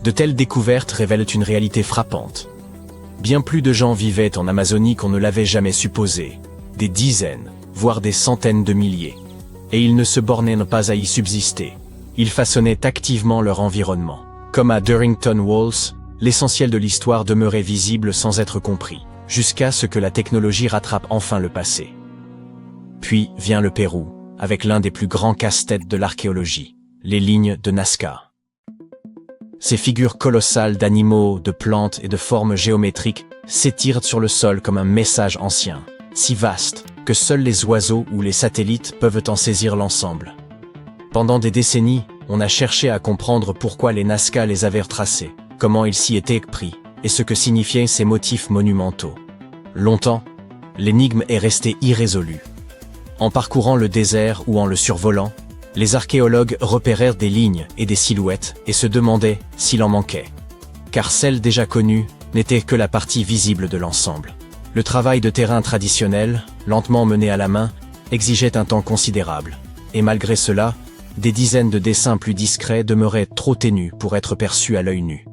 De telles découvertes révèlent une réalité frappante. Bien plus de gens vivaient en Amazonie qu'on ne l'avait jamais supposé, des dizaines, voire des centaines de milliers. Et ils ne se bornaient pas à y subsister. Ils façonnaient activement leur environnement. Comme à Durrington Walls, l'essentiel de l'histoire demeurait visible sans être compris, jusqu'à ce que la technologie rattrape enfin le passé. Puis vient le Pérou, avec l'un des plus grands casse-têtes de l'archéologie, les lignes de Nazca. Ces figures colossales d'animaux, de plantes et de formes géométriques s'étirent sur le sol comme un message ancien, si vaste que seuls les oiseaux ou les satellites peuvent en saisir l'ensemble. Pendant des décennies, on a cherché à comprendre pourquoi les Nazca les avaient retracés, comment ils s'y étaient pris, et ce que signifiaient ces motifs monumentaux. Longtemps, l'énigme est restée irrésolue. En parcourant le désert ou en le survolant, les archéologues repérèrent des lignes et des silhouettes et se demandaient s'il en manquait. Car celles déjà connues n'étaient que la partie visible de l'ensemble. Le travail de terrain traditionnel, lentement mené à la main, exigeait un temps considérable. Et malgré cela, des dizaines de dessins plus discrets demeuraient trop ténus pour être perçus à l'œil nu.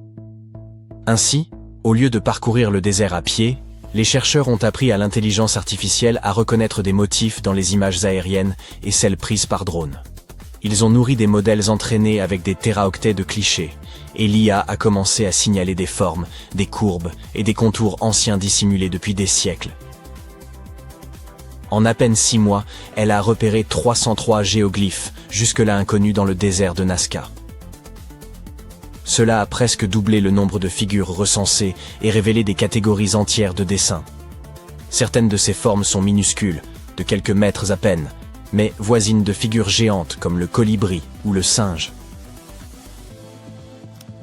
Ainsi, au lieu de parcourir le désert à pied, les chercheurs ont appris à l'intelligence artificielle à reconnaître des motifs dans les images aériennes et celles prises par drone. Ils ont nourri des modèles entraînés avec des téraoctets de clichés, et l'IA a commencé à signaler des formes, des courbes et des contours anciens dissimulés depuis des siècles. En à peine 6 mois, elle a repéré 303 géoglyphes, jusque-là inconnus dans le désert de Nazca. Cela a presque doublé le nombre de figures recensées et révélé des catégories entières de dessins. Certaines de ces formes sont minuscules, de quelques mètres à peine, mais voisines de figures géantes comme le colibri ou le singe.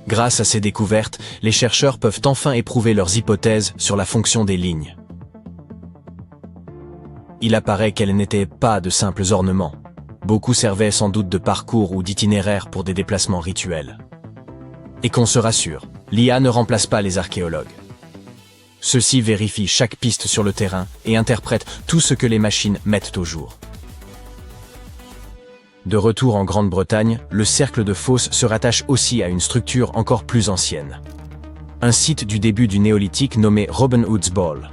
Grâce à ces découvertes, les chercheurs peuvent enfin éprouver leurs hypothèses sur la fonction des lignes. Il apparaît qu'elles n'étaient pas de simples ornements. Beaucoup servaient sans doute de parcours ou d'itinéraires pour des déplacements rituels. Et qu'on se rassure, l'IA ne remplace pas les archéologues. Ceux-ci vérifient chaque piste sur le terrain et interprètent tout ce que les machines mettent au jour. De retour en Grande-Bretagne, le cercle de Fos se rattache aussi à une structure encore plus ancienne. Un site du début du néolithique nommé Robin Hood's Ball.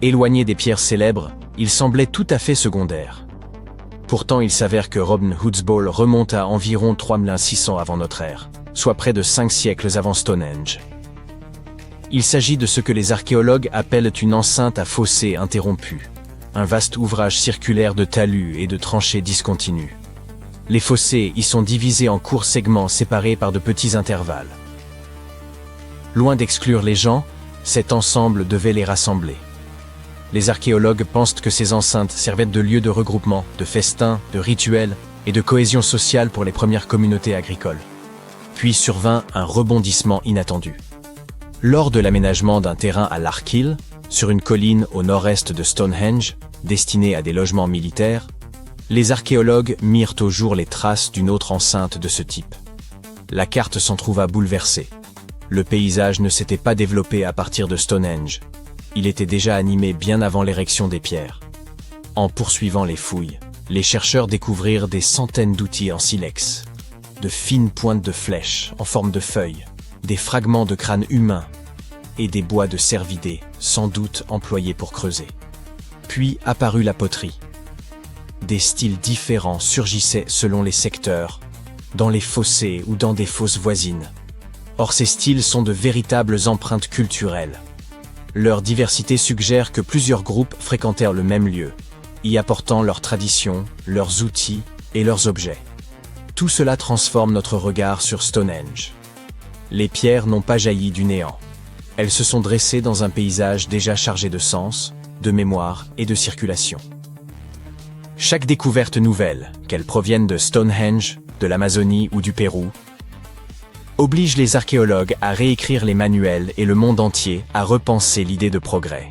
Éloigné des pierres célèbres, il semblait tout à fait secondaire. Pourtant, il s'avère que Robin Hood's Ball remonte à environ 3600 avant notre ère, soit près de 5 siècles avant Stonehenge. Il s'agit de ce que les archéologues appellent une enceinte à fossés interrompus, un vaste ouvrage circulaire de talus et de tranchées discontinues. Les fossés y sont divisés en courts segments séparés par de petits intervalles. Loin d'exclure les gens, cet ensemble devait les rassembler. Les archéologues pensent que ces enceintes servaient de lieu de regroupement, de festins, de rituels et de cohésion sociale pour les premières communautés agricoles. Puis survint un rebondissement inattendu. Lors de l'aménagement d'un terrain à Larkhill, sur une colline au nord-est de Stonehenge, destinée à des logements militaires, les archéologues mirent au jour les traces d'une autre enceinte de ce type. La carte s'en trouva bouleversée. Le paysage ne s'était pas développé à partir de Stonehenge. Il était déjà animé bien avant l'érection des pierres. En poursuivant les fouilles, les chercheurs découvrirent des centaines d'outils en silex, de fines pointes de flèches en forme de feuilles, des fragments de crânes humains et des bois de cervidés, sans doute employés pour creuser. Puis apparut la poterie. Des styles différents surgissaient selon les secteurs, dans les fossés ou dans des fosses voisines. Or ces styles sont de véritables empreintes culturelles. Leur diversité suggère que plusieurs groupes fréquentèrent le même lieu, y apportant leurs traditions, leurs outils et leurs objets. Tout cela transforme notre regard sur Stonehenge. Les pierres n'ont pas jailli du néant. Elles se sont dressées dans un paysage déjà chargé de sens, de mémoire et de circulation. Chaque découverte nouvelle, qu'elle provienne de Stonehenge, de l'Amazonie ou du Pérou, oblige les archéologues à réécrire les manuels et le monde entier à repenser l'idée de progrès.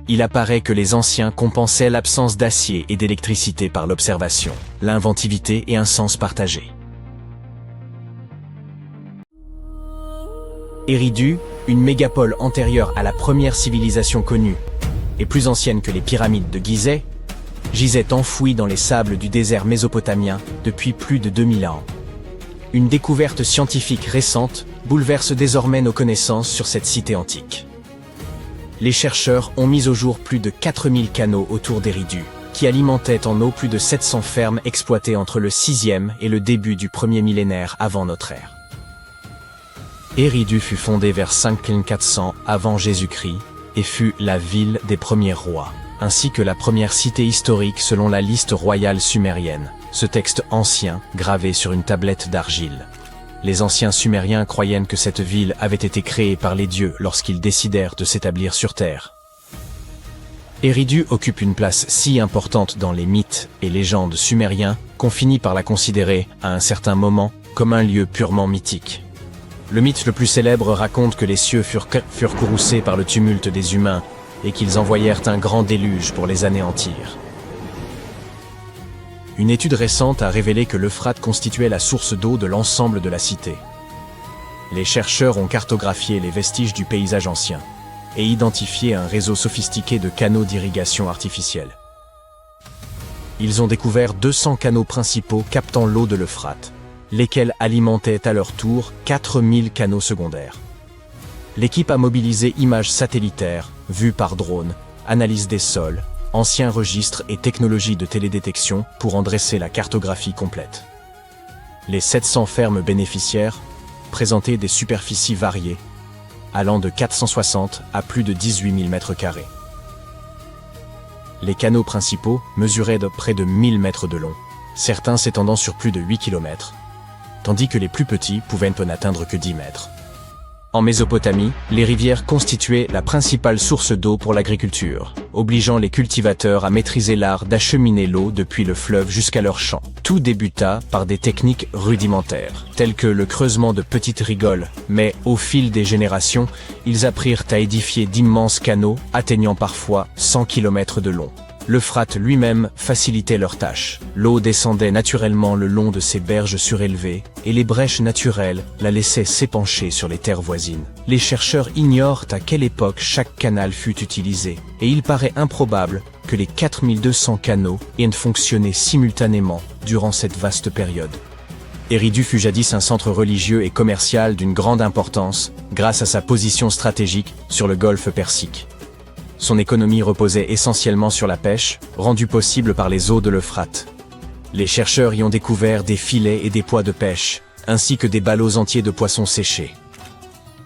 Il apparaît que les anciens compensaient l'absence d'acier et d'électricité par l'observation, l'inventivité et un sens partagé. Eridu, une mégapole antérieure à la première civilisation connue, et plus ancienne que les pyramides de Gizeh, gisait enfouie dans les sables du désert mésopotamien depuis plus de 2000 ans. Une découverte scientifique récente bouleverse désormais nos connaissances sur cette cité antique. Les chercheurs ont mis au jour plus de 4000 canaux autour d'Eridu, qui alimentaient en eau plus de 700 fermes exploitées entre le 6e et le début du 1er millénaire avant notre ère. Eridu fut fondée vers 5400 avant Jésus-Christ et fut la ville des premiers rois, ainsi que la première cité historique selon la liste royale sumérienne, ce texte ancien gravé sur une tablette d'argile. Les anciens Sumériens croyaient que cette ville avait été créée par les dieux lorsqu'ils décidèrent de s'établir sur Terre. Eridu occupe une place si importante dans les mythes et légendes sumériens qu'on finit par la considérer, à un certain moment, comme un lieu purement mythique. Le mythe le plus célèbre raconte que les cieux furent courroucés par le tumulte des humains et qu'ils envoyèrent un grand déluge pour les anéantir. Une étude récente a révélé que l'Euphrate constituait la source d'eau de l'ensemble de la cité. Les chercheurs ont cartographié les vestiges du paysage ancien et identifié un réseau sophistiqué de canaux d'irrigation artificielle. Ils ont découvert 200 canaux principaux captant l'eau de l'Euphrate, lesquels alimentaient à leur tour 4000 canaux secondaires. L'équipe a mobilisé images satellitaires, vues par drone, analyse des sols, anciens registres et technologies de télédétection pour en dresser la cartographie complète. Les 700 fermes bénéficiaires présentaient des superficies variées, allant de 460 à plus de 18 000 m². Les canaux principaux mesuraient de près de 1000 mètres de long, certains s'étendant sur plus de 8 km, tandis que les plus petits pouvaient n'atteindre que 10 mètres. En Mésopotamie, les rivières constituaient la principale source d'eau pour l'agriculture, obligeant les cultivateurs à maîtriser l'art d'acheminer l'eau depuis le fleuve jusqu'à leurs champs. Tout débuta par des techniques rudimentaires, telles que le creusement de petites rigoles, mais au fil des générations, ils apprirent à édifier d'immenses canaux atteignant parfois 100 km de long. L'Euphrate lui-même facilitait leur tâche. L'eau descendait naturellement le long de ces berges surélevées, et les brèches naturelles la laissaient s'épancher sur les terres voisines. Les chercheurs ignorent à quelle époque chaque canal fut utilisé, et il paraît improbable que les 4200 canaux aient fonctionné simultanément durant cette vaste période. Eridu fut jadis un centre religieux et commercial d'une grande importance, grâce à sa position stratégique sur le golfe Persique. Son économie reposait essentiellement sur la pêche, rendue possible par les eaux de l'Euphrate. Les chercheurs y ont découvert des filets et des poids de pêche, ainsi que des ballots entiers de poissons séchés.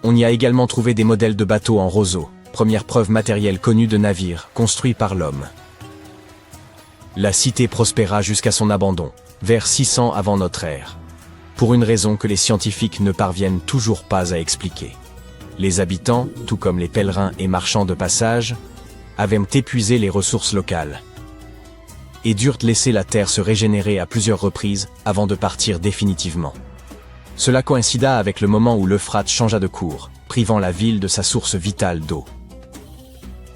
On y a également trouvé des modèles de bateaux en roseau, première preuve matérielle connue de navires construits par l'homme. La cité prospéra jusqu'à son abandon, vers 600 avant notre ère, pour une raison que les scientifiques ne parviennent toujours pas à expliquer. Les habitants, tout comme les pèlerins et marchands de passage, avaient épuisé les ressources locales et durent laisser la terre se régénérer à plusieurs reprises avant de partir définitivement. Cela coïncida avec le moment où l'Euphrate changea de cours, privant la ville de sa source vitale d'eau.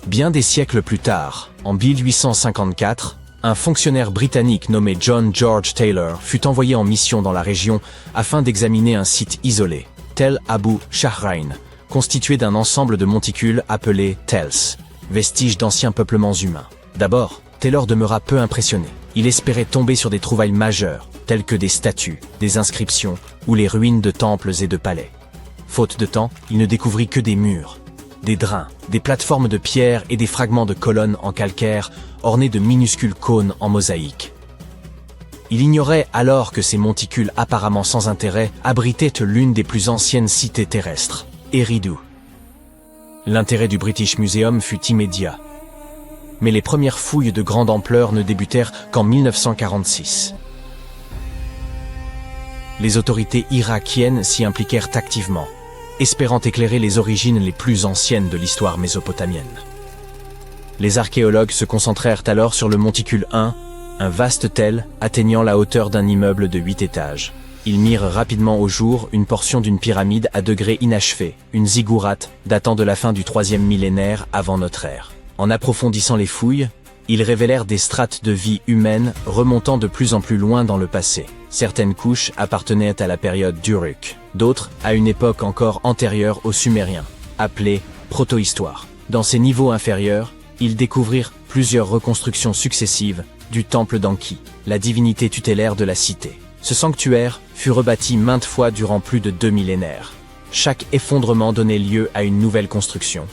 Bien des siècles plus tard, en 1854, un fonctionnaire britannique nommé John George Taylor fut envoyé en mission dans la région afin d'examiner un site isolé, Tel Abu Shahrain, constitué d'un ensemble de monticules appelés Tels, vestiges d'anciens peuplements humains. D'abord, Taylor demeura peu impressionné. Il espérait tomber sur des trouvailles majeures, telles que des statues, des inscriptions ou les ruines de temples et de palais. Faute de temps, il ne découvrit que des murs, des drains, des plateformes de pierre et des fragments de colonnes en calcaire ornés de minuscules cônes en mosaïque. Il ignorait alors que ces monticules apparemment sans intérêt abritaient l'une des plus anciennes cités terrestres, Eridu. L'intérêt du British Museum fut immédiat, mais les premières fouilles de grande ampleur ne débutèrent qu'en 1946. Les autorités irakiennes s'y impliquèrent activement, espérant éclairer les origines les plus anciennes de l'histoire mésopotamienne. Les archéologues se concentrèrent alors sur le monticule 1, un vaste tel atteignant la hauteur d'un immeuble de 8 étages. Ils mirent rapidement au jour une portion d'une pyramide à degrés inachevés, une ziggourate datant de la fin du 3e millénaire avant notre ère. En approfondissant les fouilles, ils révélèrent des strates de vie humaine remontant de plus en plus loin dans le passé. Certaines couches appartenaient à la période d'Uruk, d'autres à une époque encore antérieure aux Sumériens, appelée protohistoire. Dans ces niveaux inférieurs, ils découvrirent plusieurs reconstructions successives du temple d'Anki, la divinité tutélaire de la cité. Ce sanctuaire fut rebâti maintes fois durant plus de 2 millénaires. Chaque effondrement donnait lieu à une nouvelle construction,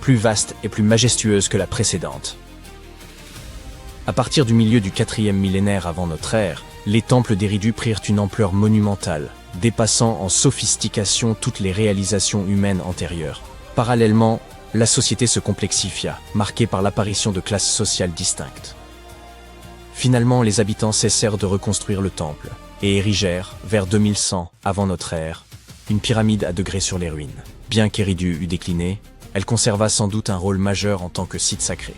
plus vaste et plus majestueuse que la précédente. À partir du milieu du 4e millénaire avant notre ère, les temples d'Eridu prirent une ampleur monumentale, dépassant en sophistication toutes les réalisations humaines antérieures. Parallèlement, la société se complexifia, marquée par l'apparition de classes sociales distinctes. Finalement, les habitants cessèrent de reconstruire le temple et érigèrent, vers 2100 avant notre ère, une pyramide à degrés sur les ruines. Bien qu'Eridu eût décliné, elle conserva sans doute un rôle majeur en tant que site sacré.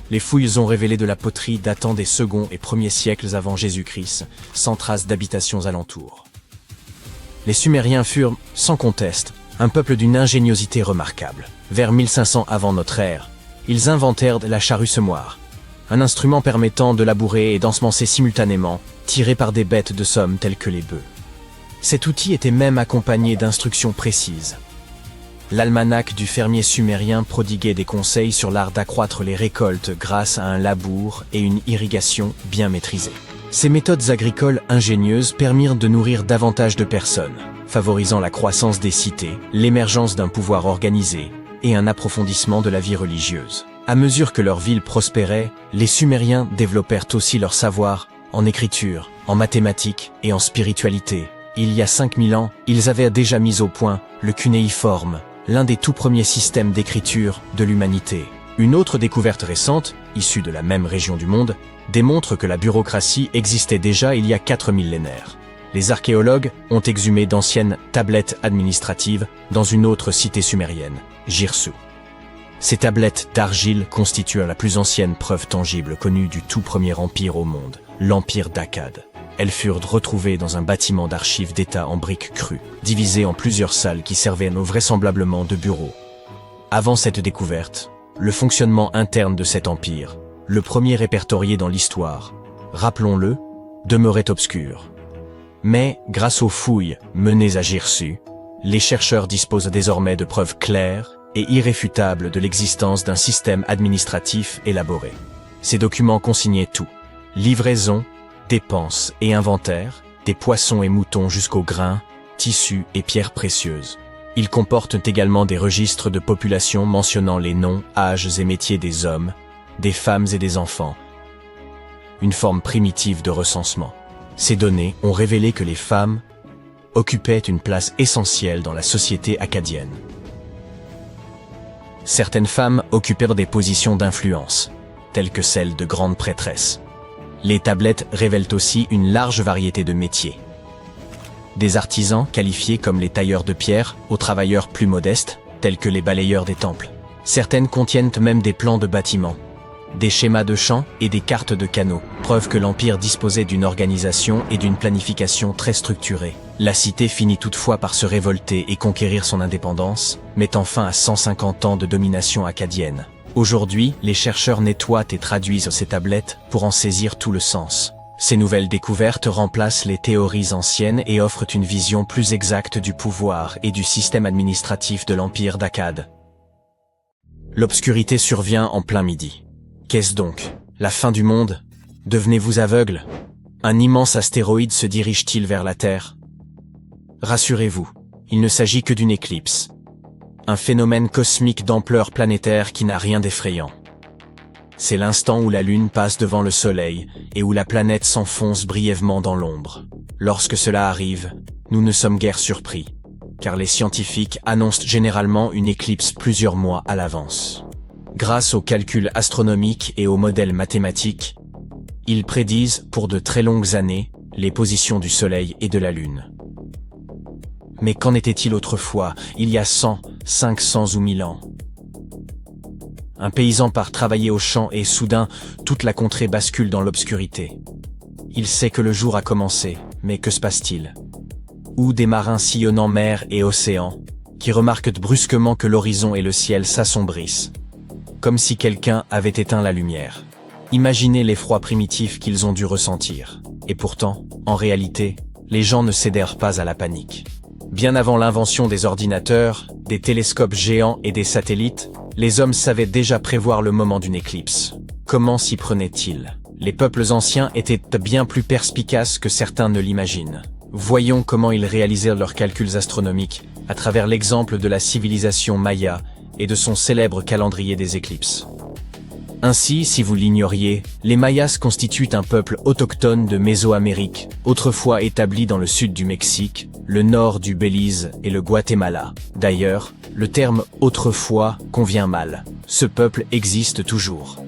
Les fouilles ont révélé de la poterie datant des 2e et 1er siècles avant Jésus-Christ, sans trace d'habitations alentours. Les Sumériens furent, sans conteste, un peuple d'une ingéniosité remarquable. Vers 1500 avant notre ère, ils inventèrent la charrue semoir, un instrument permettant de labourer et d'ensemencer simultanément, tiré par des bêtes de somme telles que les bœufs. Cet outil était même accompagné d'instructions précises. L'almanach du fermier sumérien prodiguait des conseils sur l'art d'accroître les récoltes grâce à un labour et une irrigation bien maîtrisée. Ces méthodes agricoles ingénieuses permirent de nourrir davantage de personnes, favorisant la croissance des cités, l'émergence d'un pouvoir organisé et un approfondissement de la vie religieuse. À mesure que leur ville prospérait, les Sumériens développèrent aussi leur savoir en écriture, en mathématiques et en spiritualité. Il y a 5000 ans, ils avaient déjà mis au point le cunéiforme, l'un des tout premiers systèmes d'écriture de l'humanité. Une autre découverte récente, issue de la même région du monde, démontre que la bureaucratie existait déjà il y a 4 millénaires. Les archéologues ont exhumé d'anciennes tablettes administratives dans une autre cité sumérienne, Girsu. Ces tablettes d'argile constituent la plus ancienne preuve tangible connue du tout premier empire au monde, l'empire d'Akkad. Elles furent retrouvées dans un bâtiment d'archives d'État en briques crues, divisé en plusieurs salles qui servaient vraisemblablement de bureaux. Avant cette découverte, le fonctionnement interne de cet empire, le premier répertorié dans l'histoire, rappelons-le, demeurait obscur. Mais, grâce aux fouilles menées à Girsu, les chercheurs disposent désormais de preuves claires et irréfutables de l'existence d'un système administratif élaboré. Ces documents consignaient tout: livraison, dépenses et inventaire, des poissons et moutons jusqu'aux grains, tissus et pierres précieuses. Ils comportent également des registres de population mentionnant les noms, âges et métiers des hommes, des femmes et des enfants. Une forme primitive de recensement. Ces données ont révélé que les femmes occupaient une place essentielle dans la société akkadienne. Certaines femmes occupèrent des positions d'influence, telles que celles de grandes prêtresses. Les tablettes révèlent aussi une large variété de métiers. Des artisans qualifiés comme les tailleurs de pierre aux travailleurs plus modestes, tels que les balayeurs des temples. Certaines contiennent même des plans de bâtiments, des schémas de champs et des cartes de canaux, preuve que l'Empire disposait d'une organisation et d'une planification très structurée. La cité finit toutefois par se révolter et conquérir son indépendance, mettant fin à 150 ans de domination akkadienne. Aujourd'hui, les chercheurs nettoient et traduisent ces tablettes pour en saisir tout le sens. Ces nouvelles découvertes remplacent les théories anciennes et offrent une vision plus exacte du pouvoir et du système administratif de l'Empire d'Akkad. L'obscurité survient en plein midi. Qu'est-ce donc? La fin du monde? Devenez-vous aveugle? Un immense astéroïde se dirige-t-il vers la Terre? Rassurez-vous, il ne s'agit que d'une éclipse. Un phénomène cosmique d'ampleur planétaire qui n'a rien d'effrayant. C'est l'instant où la Lune passe devant le Soleil et où la planète s'enfonce brièvement dans l'ombre. Lorsque cela arrive, nous ne sommes guère surpris, car les scientifiques annoncent généralement une éclipse plusieurs mois à l'avance. Grâce aux calculs astronomiques et aux modèles mathématiques, ils prédisent pour de très longues années les positions du Soleil et de la Lune. Mais qu'en était-il autrefois, il y a 100, 500 ou 1000 ans? Un paysan part travailler au champ et soudain, toute la contrée bascule dans l'obscurité. Il sait que le jour a commencé, mais que se passe-t-il? Ou des marins sillonnant mer et océan, qui remarquent brusquement que l'horizon et le ciel s'assombrissent, comme si quelqu'un avait éteint la lumière. Imaginez l'effroi primitif qu'ils ont dû ressentir. Et pourtant, en réalité, les gens ne cédèrent pas à la panique. Bien avant l'invention des ordinateurs, des télescopes géants et des satellites, les hommes savaient déjà prévoir le moment d'une éclipse. Comment s'y prenaient-ils? Les peuples anciens étaient bien plus perspicaces que certains ne l'imaginent. Voyons comment ils réalisèrent leurs calculs astronomiques à travers l'exemple de la civilisation maya et de son célèbre calendrier des éclipses. Ainsi, si vous l'ignoriez, les Mayas constituent un peuple autochtone de Mésoamérique, autrefois établi dans le sud du Mexique, le nord du Belize et le Guatemala. D'ailleurs, le terme « autrefois » convient mal. Ce peuple existe toujours.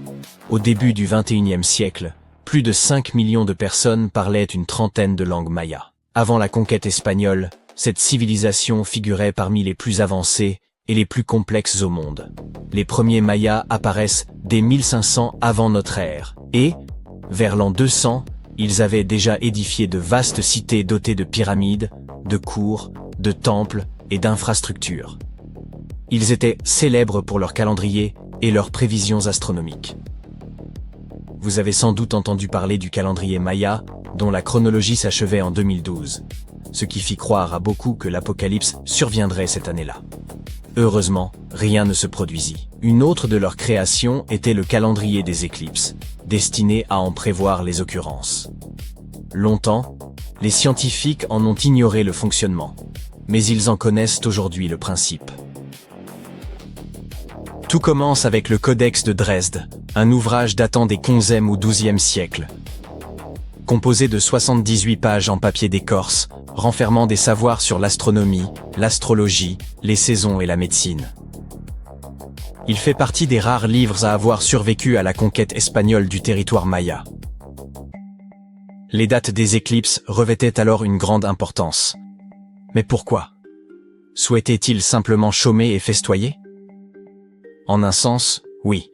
Au début du XXIe siècle, plus de 5 millions de personnes parlaient une trentaine de langues mayas. Avant la conquête espagnole, cette civilisation figurait parmi les plus avancées et les plus complexes au monde. Les premiers Mayas apparaissent dès 1500 avant notre ère, et, vers l'an 200, ils avaient déjà édifié de vastes cités dotées de pyramides, de cours, de temples et d'infrastructures. Ils étaient célèbres pour leur calendrier et leurs prévisions astronomiques. Vous avez sans doute entendu parler du calendrier Maya, dont la chronologie s'achevait en 2012, ce qui fit croire à beaucoup que l'apocalypse surviendrait cette année-là. Heureusement, rien ne se produisit. Une autre de leurs créations était le calendrier des éclipses, destiné à en prévoir les occurrences. Longtemps, les scientifiques en ont ignoré le fonctionnement, mais ils en connaissent aujourd'hui le principe. Tout commence avec le Codex de Dresde, un ouvrage datant des 11e ou 12e siècles. Composé de 78 pages en papier d'écorce, renfermant des savoirs sur l'astronomie, l'astrologie, les saisons et la médecine. Il fait partie des rares livres à avoir survécu à la conquête espagnole du territoire maya. Les dates des éclipses revêtaient alors une grande importance. Mais pourquoi? Souhaitait-il simplement chômer et festoyer? En un sens, oui.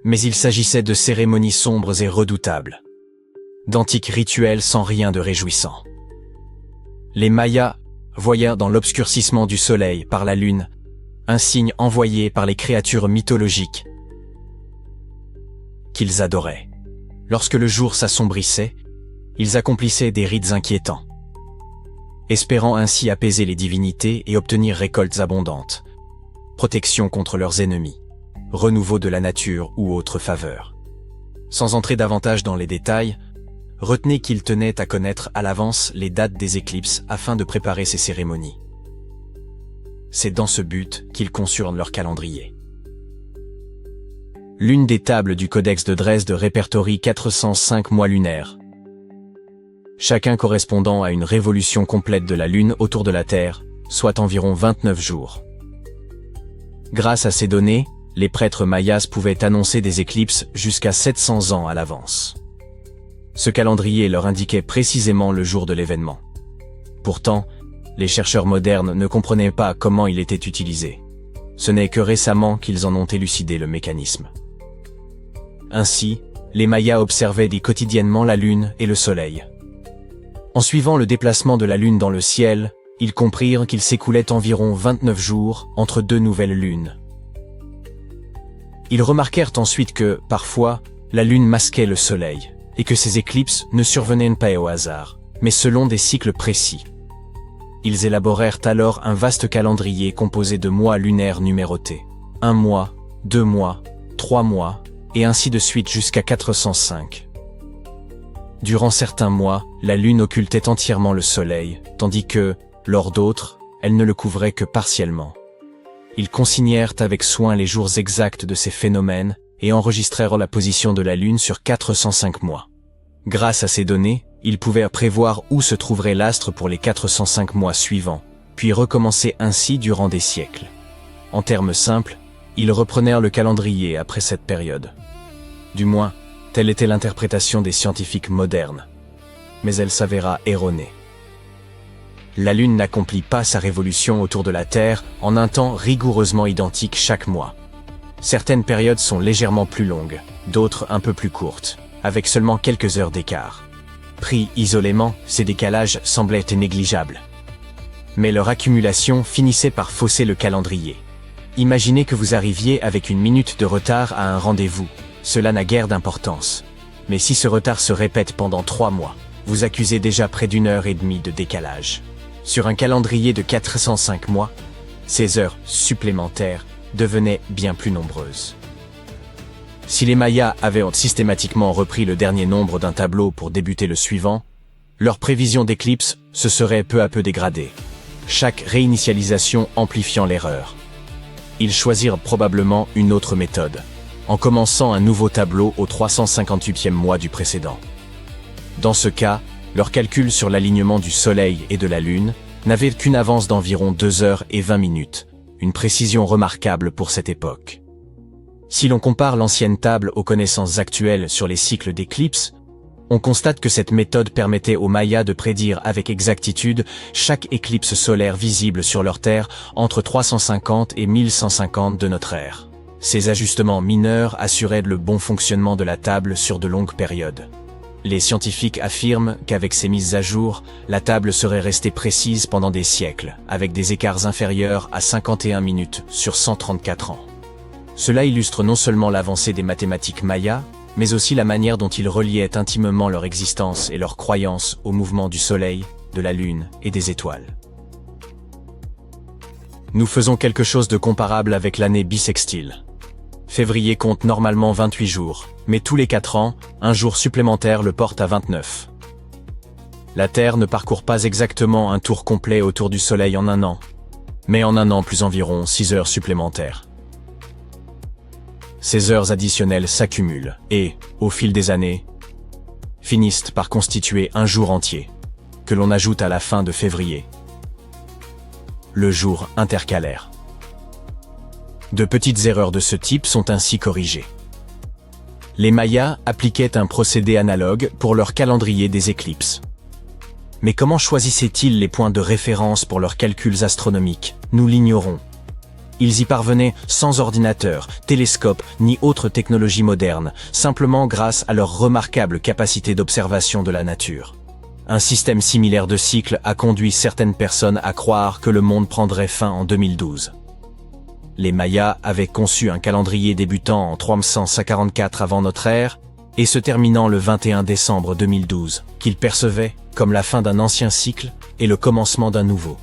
Mais il s'agissait de cérémonies sombres et redoutables. D'antiques rituels sans rien de réjouissant. Les Mayas voyaient dans l'obscurcissement du soleil par la lune un signe envoyé par les créatures mythologiques qu'ils adoraient. Lorsque le jour s'assombrissait, ils accomplissaient des rites inquiétants, espérant ainsi apaiser les divinités et obtenir récoltes abondantes, protection contre leurs ennemis, renouveau de la nature ou autres faveurs. Sans entrer davantage dans les détails, retenez qu'ils tenaient à connaître à l'avance les dates des éclipses afin de préparer ces cérémonies. C'est dans ce but qu'ils conçurent leur calendrier. L'une des tables du Codex de Dresde répertorie 405 mois lunaires, chacun correspondant à une révolution complète de la Lune autour de la Terre, soit environ 29 jours. Grâce à ces données, les prêtres mayas pouvaient annoncer des éclipses jusqu'à 700 ans à l'avance. Ce calendrier leur indiquait précisément le jour de l'événement. Pourtant, les chercheurs modernes ne comprenaient pas comment il était utilisé. Ce n'est que récemment qu'ils en ont élucidé le mécanisme. Ainsi, les Mayas observaient quotidiennement la Lune et le Soleil. En suivant le déplacement de la Lune dans le ciel, ils comprirent qu'il s'écoulait environ 29 jours entre deux nouvelles lunes. Ils remarquèrent ensuite que, parfois, la Lune masquait le Soleil, et que ces éclipses ne survenaient pas au hasard, mais selon des cycles précis. Ils élaborèrent alors un vaste calendrier composé de mois lunaires numérotés. 1 mois, 2 mois, 3 mois, et ainsi de suite jusqu'à 405. Durant certains mois, la Lune occultait entièrement le Soleil, tandis que, lors d'autres, elle ne le couvrait que partiellement. Ils consignèrent avec soin les jours exacts de ces phénomènes et enregistrèrent la position de la Lune sur 405 mois. Grâce à ces données, ils pouvaient prévoir où se trouverait l'astre pour les 405 mois suivants, puis recommencer ainsi durant des siècles. En termes simples, ils reprenèrent le calendrier après cette période. Du moins, telle était l'interprétation des scientifiques modernes. Mais elle s'avéra erronée. La Lune n'accomplit pas sa révolution autour de la Terre en un temps rigoureusement identique chaque mois. Certaines périodes sont légèrement plus longues, d'autres un peu plus courtes, avec seulement quelques heures d'écart. Pris isolément, ces décalages semblaient négligeables. Mais leur accumulation finissait par fausser le calendrier. Imaginez que vous arriviez avec une minute de retard à un rendez-vous. Cela n'a guère d'importance. Mais si ce retard se répète pendant 3 mois, vous accusez déjà près d'1 heure et demie de décalage. Sur un calendrier de 405 mois, ces heures supplémentaires devenaient bien plus nombreuses. Si les Mayas avaient systématiquement repris le dernier nombre d'un tableau pour débuter le suivant, leur prévision d'éclipse se serait peu à peu dégradée, chaque réinitialisation amplifiant l'erreur. Ils choisirent probablement une autre méthode, en commençant un nouveau tableau au 358e mois du précédent. Dans ce cas, leur calcul sur l'alignement du Soleil et de la Lune n'avait qu'une avance d'environ 2 heures et 20 minutes, une précision remarquable pour cette époque. Si l'on compare l'ancienne table aux connaissances actuelles sur les cycles d'éclipses, on constate que cette méthode permettait aux Mayas de prédire avec exactitude chaque éclipse solaire visible sur leur Terre entre 350 et 1150 de notre ère. Ces ajustements mineurs assuraient le bon fonctionnement de la table sur de longues périodes. Les scientifiques affirment qu'avec ces mises à jour, la table serait restée précise pendant des siècles, avec des écarts inférieurs à 51 minutes sur 134 ans. Cela illustre non seulement l'avancée des mathématiques mayas, mais aussi la manière dont ils reliaient intimement leur existence et leur croyance au mouvement du Soleil, de la Lune et des étoiles. Nous faisons quelque chose de comparable avec l'année bissextile. Février compte normalement 28 jours, mais tous les 4 ans, un jour supplémentaire le porte à 29. La Terre ne parcourt pas exactement un tour complet autour du Soleil en un an, mais en un an plus environ 6 heures supplémentaires. Ces heures additionnelles s'accumulent et, au fil des années, finissent par constituer un jour entier, que l'on ajoute à la fin de février. Le jour intercalaire. De petites erreurs de ce type sont ainsi corrigées. Les Mayas appliquaient un procédé analogue pour leur calendrier des éclipses. Mais comment choisissaient-ils les points de référence pour leurs calculs astronomiques? Nous l'ignorons. Ils y parvenaient sans ordinateur, télescope ni autre technologie moderne, simplement grâce à leur remarquable capacité d'observation de la nature. Un système similaire de cycles a conduit certaines personnes à croire que le monde prendrait fin en 2012. Les Mayas avaient conçu un calendrier débutant en 344 avant notre ère et se terminant le 21 décembre 2012, qu'ils percevaient comme la fin d'un ancien cycle et le commencement d'un nouveau.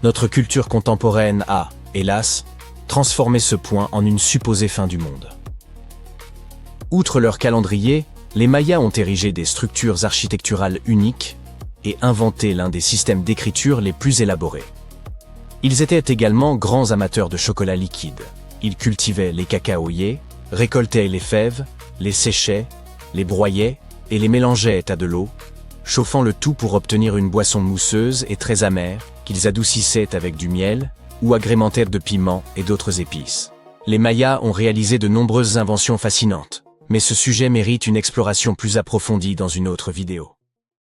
Notre culture contemporaine a, hélas, transformé ce point en une supposée fin du monde. Outre leur calendrier, les Mayas ont érigé des structures architecturales uniques et inventé l'un des systèmes d'écriture les plus élaborés. Ils étaient également grands amateurs de chocolat liquide. Ils cultivaient les cacaoyers, récoltaient les fèves, les séchaient, les broyaient et les mélangeaient à de l'eau, chauffant le tout pour obtenir une boisson mousseuse et très amère qu'ils adoucissaient avec du miel ou agrémentèrent de piments et d'autres épices. Les Mayas ont réalisé de nombreuses inventions fascinantes, mais ce sujet mérite une exploration plus approfondie dans une autre vidéo.